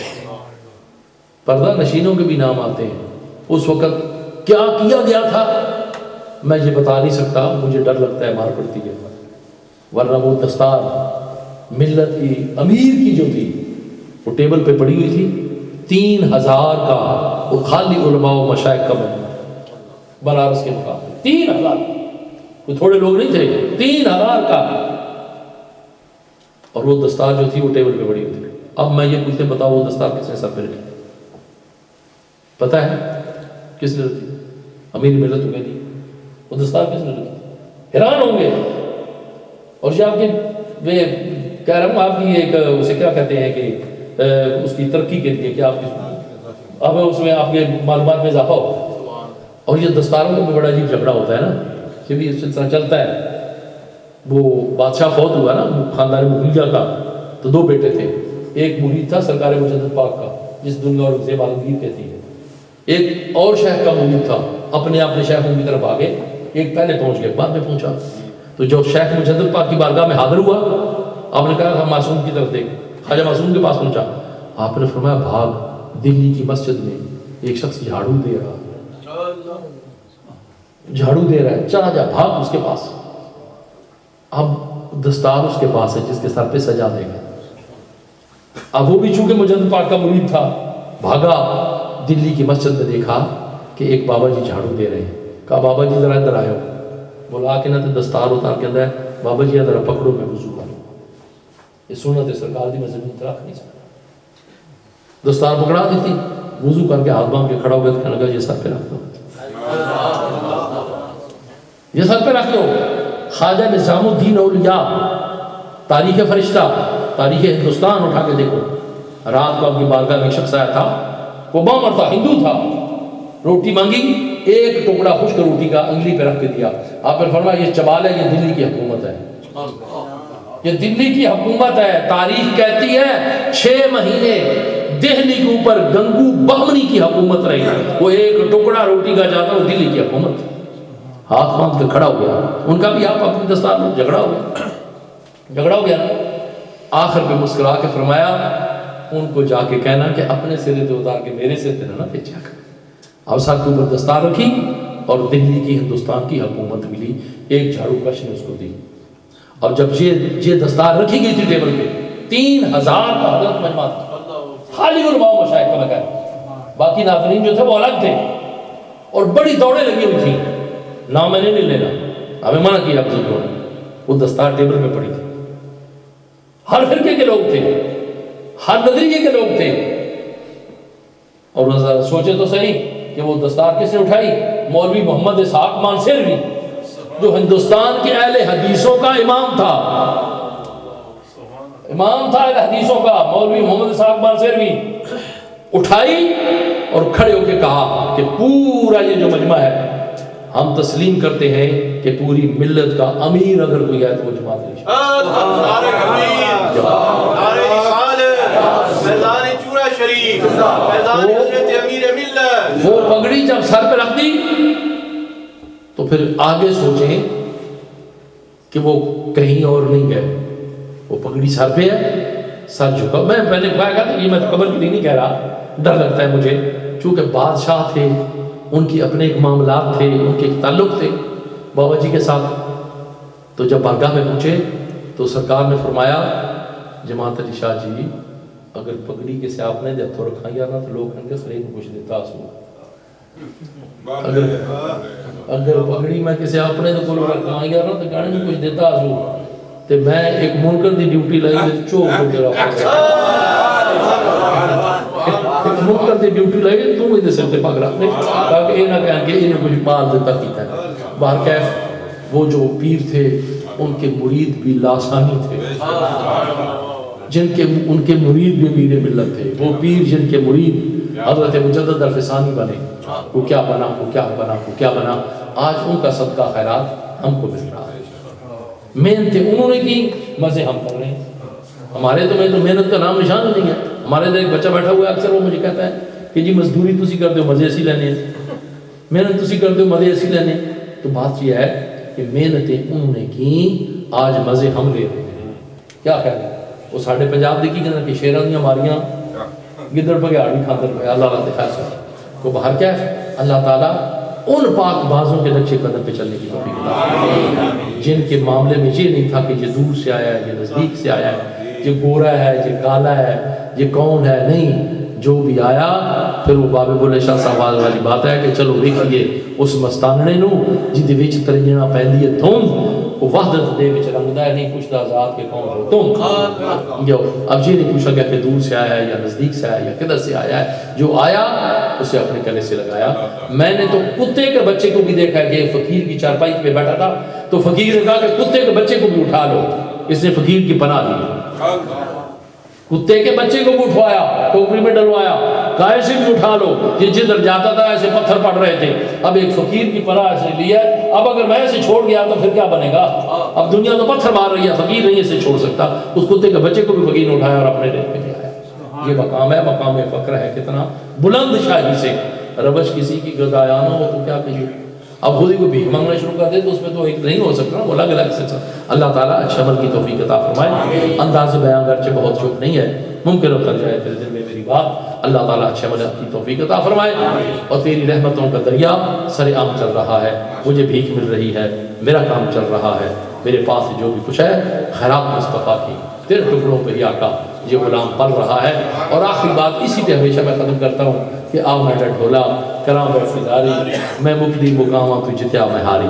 پردہ نشینوں کے بھی نام آتے ہیں اس وقت کیا کیا گیا تھا میں یہ بتا نہیں سکتا مجھے ڈر لگتا ہے مار پڑتی ہے ورنہ وہ دستار ملت کی امیر کی جو تھی وہ ٹیبل پہ پڑی ہوئی تھی 3000 کا وہ خالی علماء و مشائخ کا بنارس کے مقابلے 3000 کوئی تھوڑے لوگ نہیں تھے 3000 کا اور وہ دستار جو تھی وہ ٹیبل پہ پڑی ہوئی تھی اب میں یہ پوچھتے بتاؤ وہ دستار کس نے سر پہ رکھی پتہ ہے کس نے رکھی امیر ملت ہو گئی وہ دستار کس نے رکھی حیران ہوں گے اور یہ آپ کے کہہ رہا ہوں آپ کی ایک اسے کیا کہتے ہیں کہ اس کی ترقی کے لیے کہ آپ اب اس میں آپ کے معلومات میں اضافہ ہو اور یہ دستاروں کا بھی بڑا عجیب جھگڑا ہوتا ہے نا یہ بھی سلسلہ چلتا ہے وہ بادشاہ فوت ہوا نا خاندان مغلیہ کا تو 2 بیٹے تھے ایک مرید تھا سرکار مجدد پاک کا جس دنیا اور زیب عالمگیر کہتی ہے ایک اور شیخ کا مرید تھا اپنے شیخوں کی طرف آگے ایک پہلے پہنچ گئے بعد میں پہنچا تو جو شیخ مجدد پاک کی بارگاہ میں حاضر ہوا آپ نے کہا معصوم کی طرف دیکھ خواجہ معصوم کے پاس پہنچا آپ نے فرمایا بھاگ دلی کی مسجد میں ایک شخص جھاڑو دے رہا ہے چلا جا بھاگ اس کے پاس اب دستار اس کے پاس ہے جس کے سر پہ سجا دے گا اب وہ بھی چونکہ مجدد پاک کا مرید تھا بھاگا دلی کی مسجد میں دیکھا کہ ایک بابا جی جھاڑو دے رہے ہیں کہا بابا جی ذرا ادھر آئے بولا کہ نہ تو دستار اتار کے اندر بابا جی ذرا پکڑو میں وضو کروں یہ سنت سرکار دی میں زمین ترک نہیں سکتا دستار پکڑا دی تھی وضو کر کے ہاتھ باندھ کے کھڑا ہو گیا کہنے لگا یہ سر پہ رکھ دو یہ سر پہ رکھ دو خواجہ نظام الدین اولیاء تاریخ فرشتہ تاریخ ہندوستان اٹھا کے دیکھو رات کو آپ کی بارگاہ میں ایک شخص آیا تھا وہ بامر تھا ہندو تھا روٹی مانگی ایک ٹکڑا خشک روٹی کا انگلی پہ رکھ کے دیا آپ نے فرمایا یہ چبال ہے یہ دلی کی حکومت ہے یہ دلی کی حکومت ہے تاریخ کہتی ہے 6 مہینے دہلی کے اوپر گنگو بہمنی کی حکومت رہی وہ ایک ٹکڑا روٹی کا جاتا وہ دلی کی حکومت ہاتھ باندھ کے کھڑا ہو گیا ان کا بھی آپ اپنی دستار میں جھگڑا ہو گیا آخر پہ مسکرا کے فرمایا ان کو جا کے کہنا کہ اپنے سرے سے اتار کے میرے سرے نہ بھیجا کر اب سر کے اوپر دستار رکھی اور دہلی کی ہندوستان کی حکومت ملی ایک جھاڑو کش نے اس کو دی اور جب یہ دستار رکھی گئی تھی ٹیبل پہ 3000 کا حضرت مجمع تھا خالی علماء و مشائخ کا لگا باقی ناظرین جو تھے وہ الگ تھے اور بڑی دوڑیں لگی ہوئی تھی نام میں نہیں لینا ہمیں منع کیا بزرگوں نے وہ دستار ٹیبل پہ پڑی تھی ہر فرقے کے لوگ تھے ہر نظریے کے لوگ تھے اور سوچے تو صحیح کہ وہ دستار کس نے اٹھائی مولوی محمد اسحاق مانسروی جو ہندوستان کے اہل حدیثوں کا امام تھا اہل حدیثوں کا مولوی محمد اسحاق مانسروی اٹھائی اور کھڑے ہو کے کہا کہ پورا یہ جو مجمع ہے ہم تسلیم کرتے ہیں کہ پوری ملت کا امیر اگر کوئی ہے تو وہ جماعت وہ پگڑی جب سر پہ رکھ دی تو پھر آگے سوچیں کہ وہ کہیں اور نہیں گئے وہ پگڑی سر پہ ہے سر جھکا میں پہلے کہا تھا یہ میں قبر کے لیے نہیں کہہ رہا ڈر لگتا ہے مجھے چونکہ بادشاہ تھے ان کی اپنے ایک معاملات تھے، ان کے ایک تعلق تھے بابا جی کے ساتھ. تو جب بارگاہ میں پہنچے تو سرکار نے فرمایا جماعت علی شاہ جی اگر پگڑی کسی آپ نے ہاتھوں رکھا یا نا تو لوگ کہیں گے خرید کچھ دیتا سو. اگر پگڑی میں کسی اپنے کو رکھا یا نا تو کہنے میں کچھ دیتا سو. تو میں ایک منکر دی ڈیوٹی لائی چوک ہو گیا منکر دی ڈیوٹی لائی تو مجھے سر تے پاک رکھنے تاکہ یہ نہ کہیں کہ انہیں کچھ مال دیتا کیتا ہے. باہر کیف وہ جو پیر تھے ان کے مرید بھی لاسانی تھے، ان کے مرید بھی امیر ملت تھے. وہ پیر جن کے مرید حضرت مجدد الفسانی بنے، وہ کیا بنا. آج ان کا صدقہ خیرات ہم کو مل رہا ہے. محنتیں انہوں نے کی، مزے ہم کر رہے ہیں. ہمارے تو محنت کا نام نشان نہیں ہے. ہمارے ادھر ایک بچہ بیٹھا ہوا ہے، اکثر وہ مجھے کہتا ہے کہ جی مزدوری تسی کرتے ہو مزے اسی لینے ہیں، محنت تسی کرتے ہو مزے اسی لینے. تو بات یہ ہے کہ محنتیں انہوں نے کی، آج مزے ہم لے رہے ہیں. کیا خیال ہے؟ وہ ساڑھے پنجاب دیکھی کہ کہ شیران دیاں ماریاں گدڑ بگیاڑ بھی کھاندر پہ اللہ اللہ دکھا سکتا. تو باہر کیا ہے اللہ تعالیٰ ان پاک بازوں کے نقشے قدم پہ چلنے کی توفیق عطا فرمائے جن کے معاملے میں یہ نہیں تھا کہ یہ دور سے آیا ہے، یہ نزدیک سے آیا ہے، یہ گورا ہے، یہ کالا ہے، یہ کون ہے. نہیں، جو بھی آیا پھر وہ بابے بولے شاہ صاحب والی بات ہے کہ چلو دیکھیے اس مستاننے نو جدی وچ ترجنا پیندی ہے تم وہ وحدت دے وچ رنگدا ہے. نہیں پوچھتا ذات کے کون ہو تم. جو اب یہ نہیں پوچھا گیا کہ دور سے آیا ہے یا نزدیک سے آیا یا کدھر سے آیا ہے. جو آیا اسے اپنے گلے سے لگایا. میں نے تو کتے کے بچے کو بھی دیکھا کہ فقیر کی چارپائی پہ بیٹھا تھا تو فقیر نے کہا کہ کتے کے بچے کو بھی اٹھا لو. اس نے فقیر کی پناہ دی. کتے کے بچے کو بھی اٹھوایا، ٹوکری میں ڈلوایا، کہا ایسے بھی اٹھا لو. یہ جدھر جاتا تھا ایسے پتھر پڑ رہے تھے. اب ایک فقیر کی پناہ سے لیا. اب اگر میں اسے چھوڑ گیا تو پھر کیا بنے گا؟ اب دنیا تو پتھر مار رہی ہے، فقیر نہیں اسے چھوڑ سکتا. اس کتے کے بچے کو بھی فقیر نے اٹھایا اور اپنے ریت پہ لے آیا. یہ مقام ہے، مقام فقر ہے. کتنا بلند شاہی سے ربش کسی کی گدایاں نہ ہو تو کیا کہیے. اب خود ہی کو بھیک مانگنا شروع کر دے تو اس میں تو ایک نہیں ہو سکتا. وہ الگ الگ سے اللہ تعالیٰ اچھے عمل کی توفیق عطا فرمائے. انداز بیان گرچہ بہت شوق نہیں ہے، ممکن اتر جائے پھر دل میں میری بات. اللہ تعالیٰ اچھے عمل کی توفیق عطا فرمائے. اور تیری رحمتوں کا دریا سر عام چل رہا ہے، مجھے بھیک مل رہی ہے، میرا کام چل رہا ہے. میرے پاس جو بھی کچھ ہے خیرات مصطفیٰ کی تیرے ٹکڑوں پہ ہی آقا یہ غلام پل رہا ہے. اور آخری بات اسی پہ ہمیشہ میں ختم کرتا ہوں کہ آؤ میں ڈھولا کراں بیفداری میں مبدی مقامہ تو جتیا میں ہاری.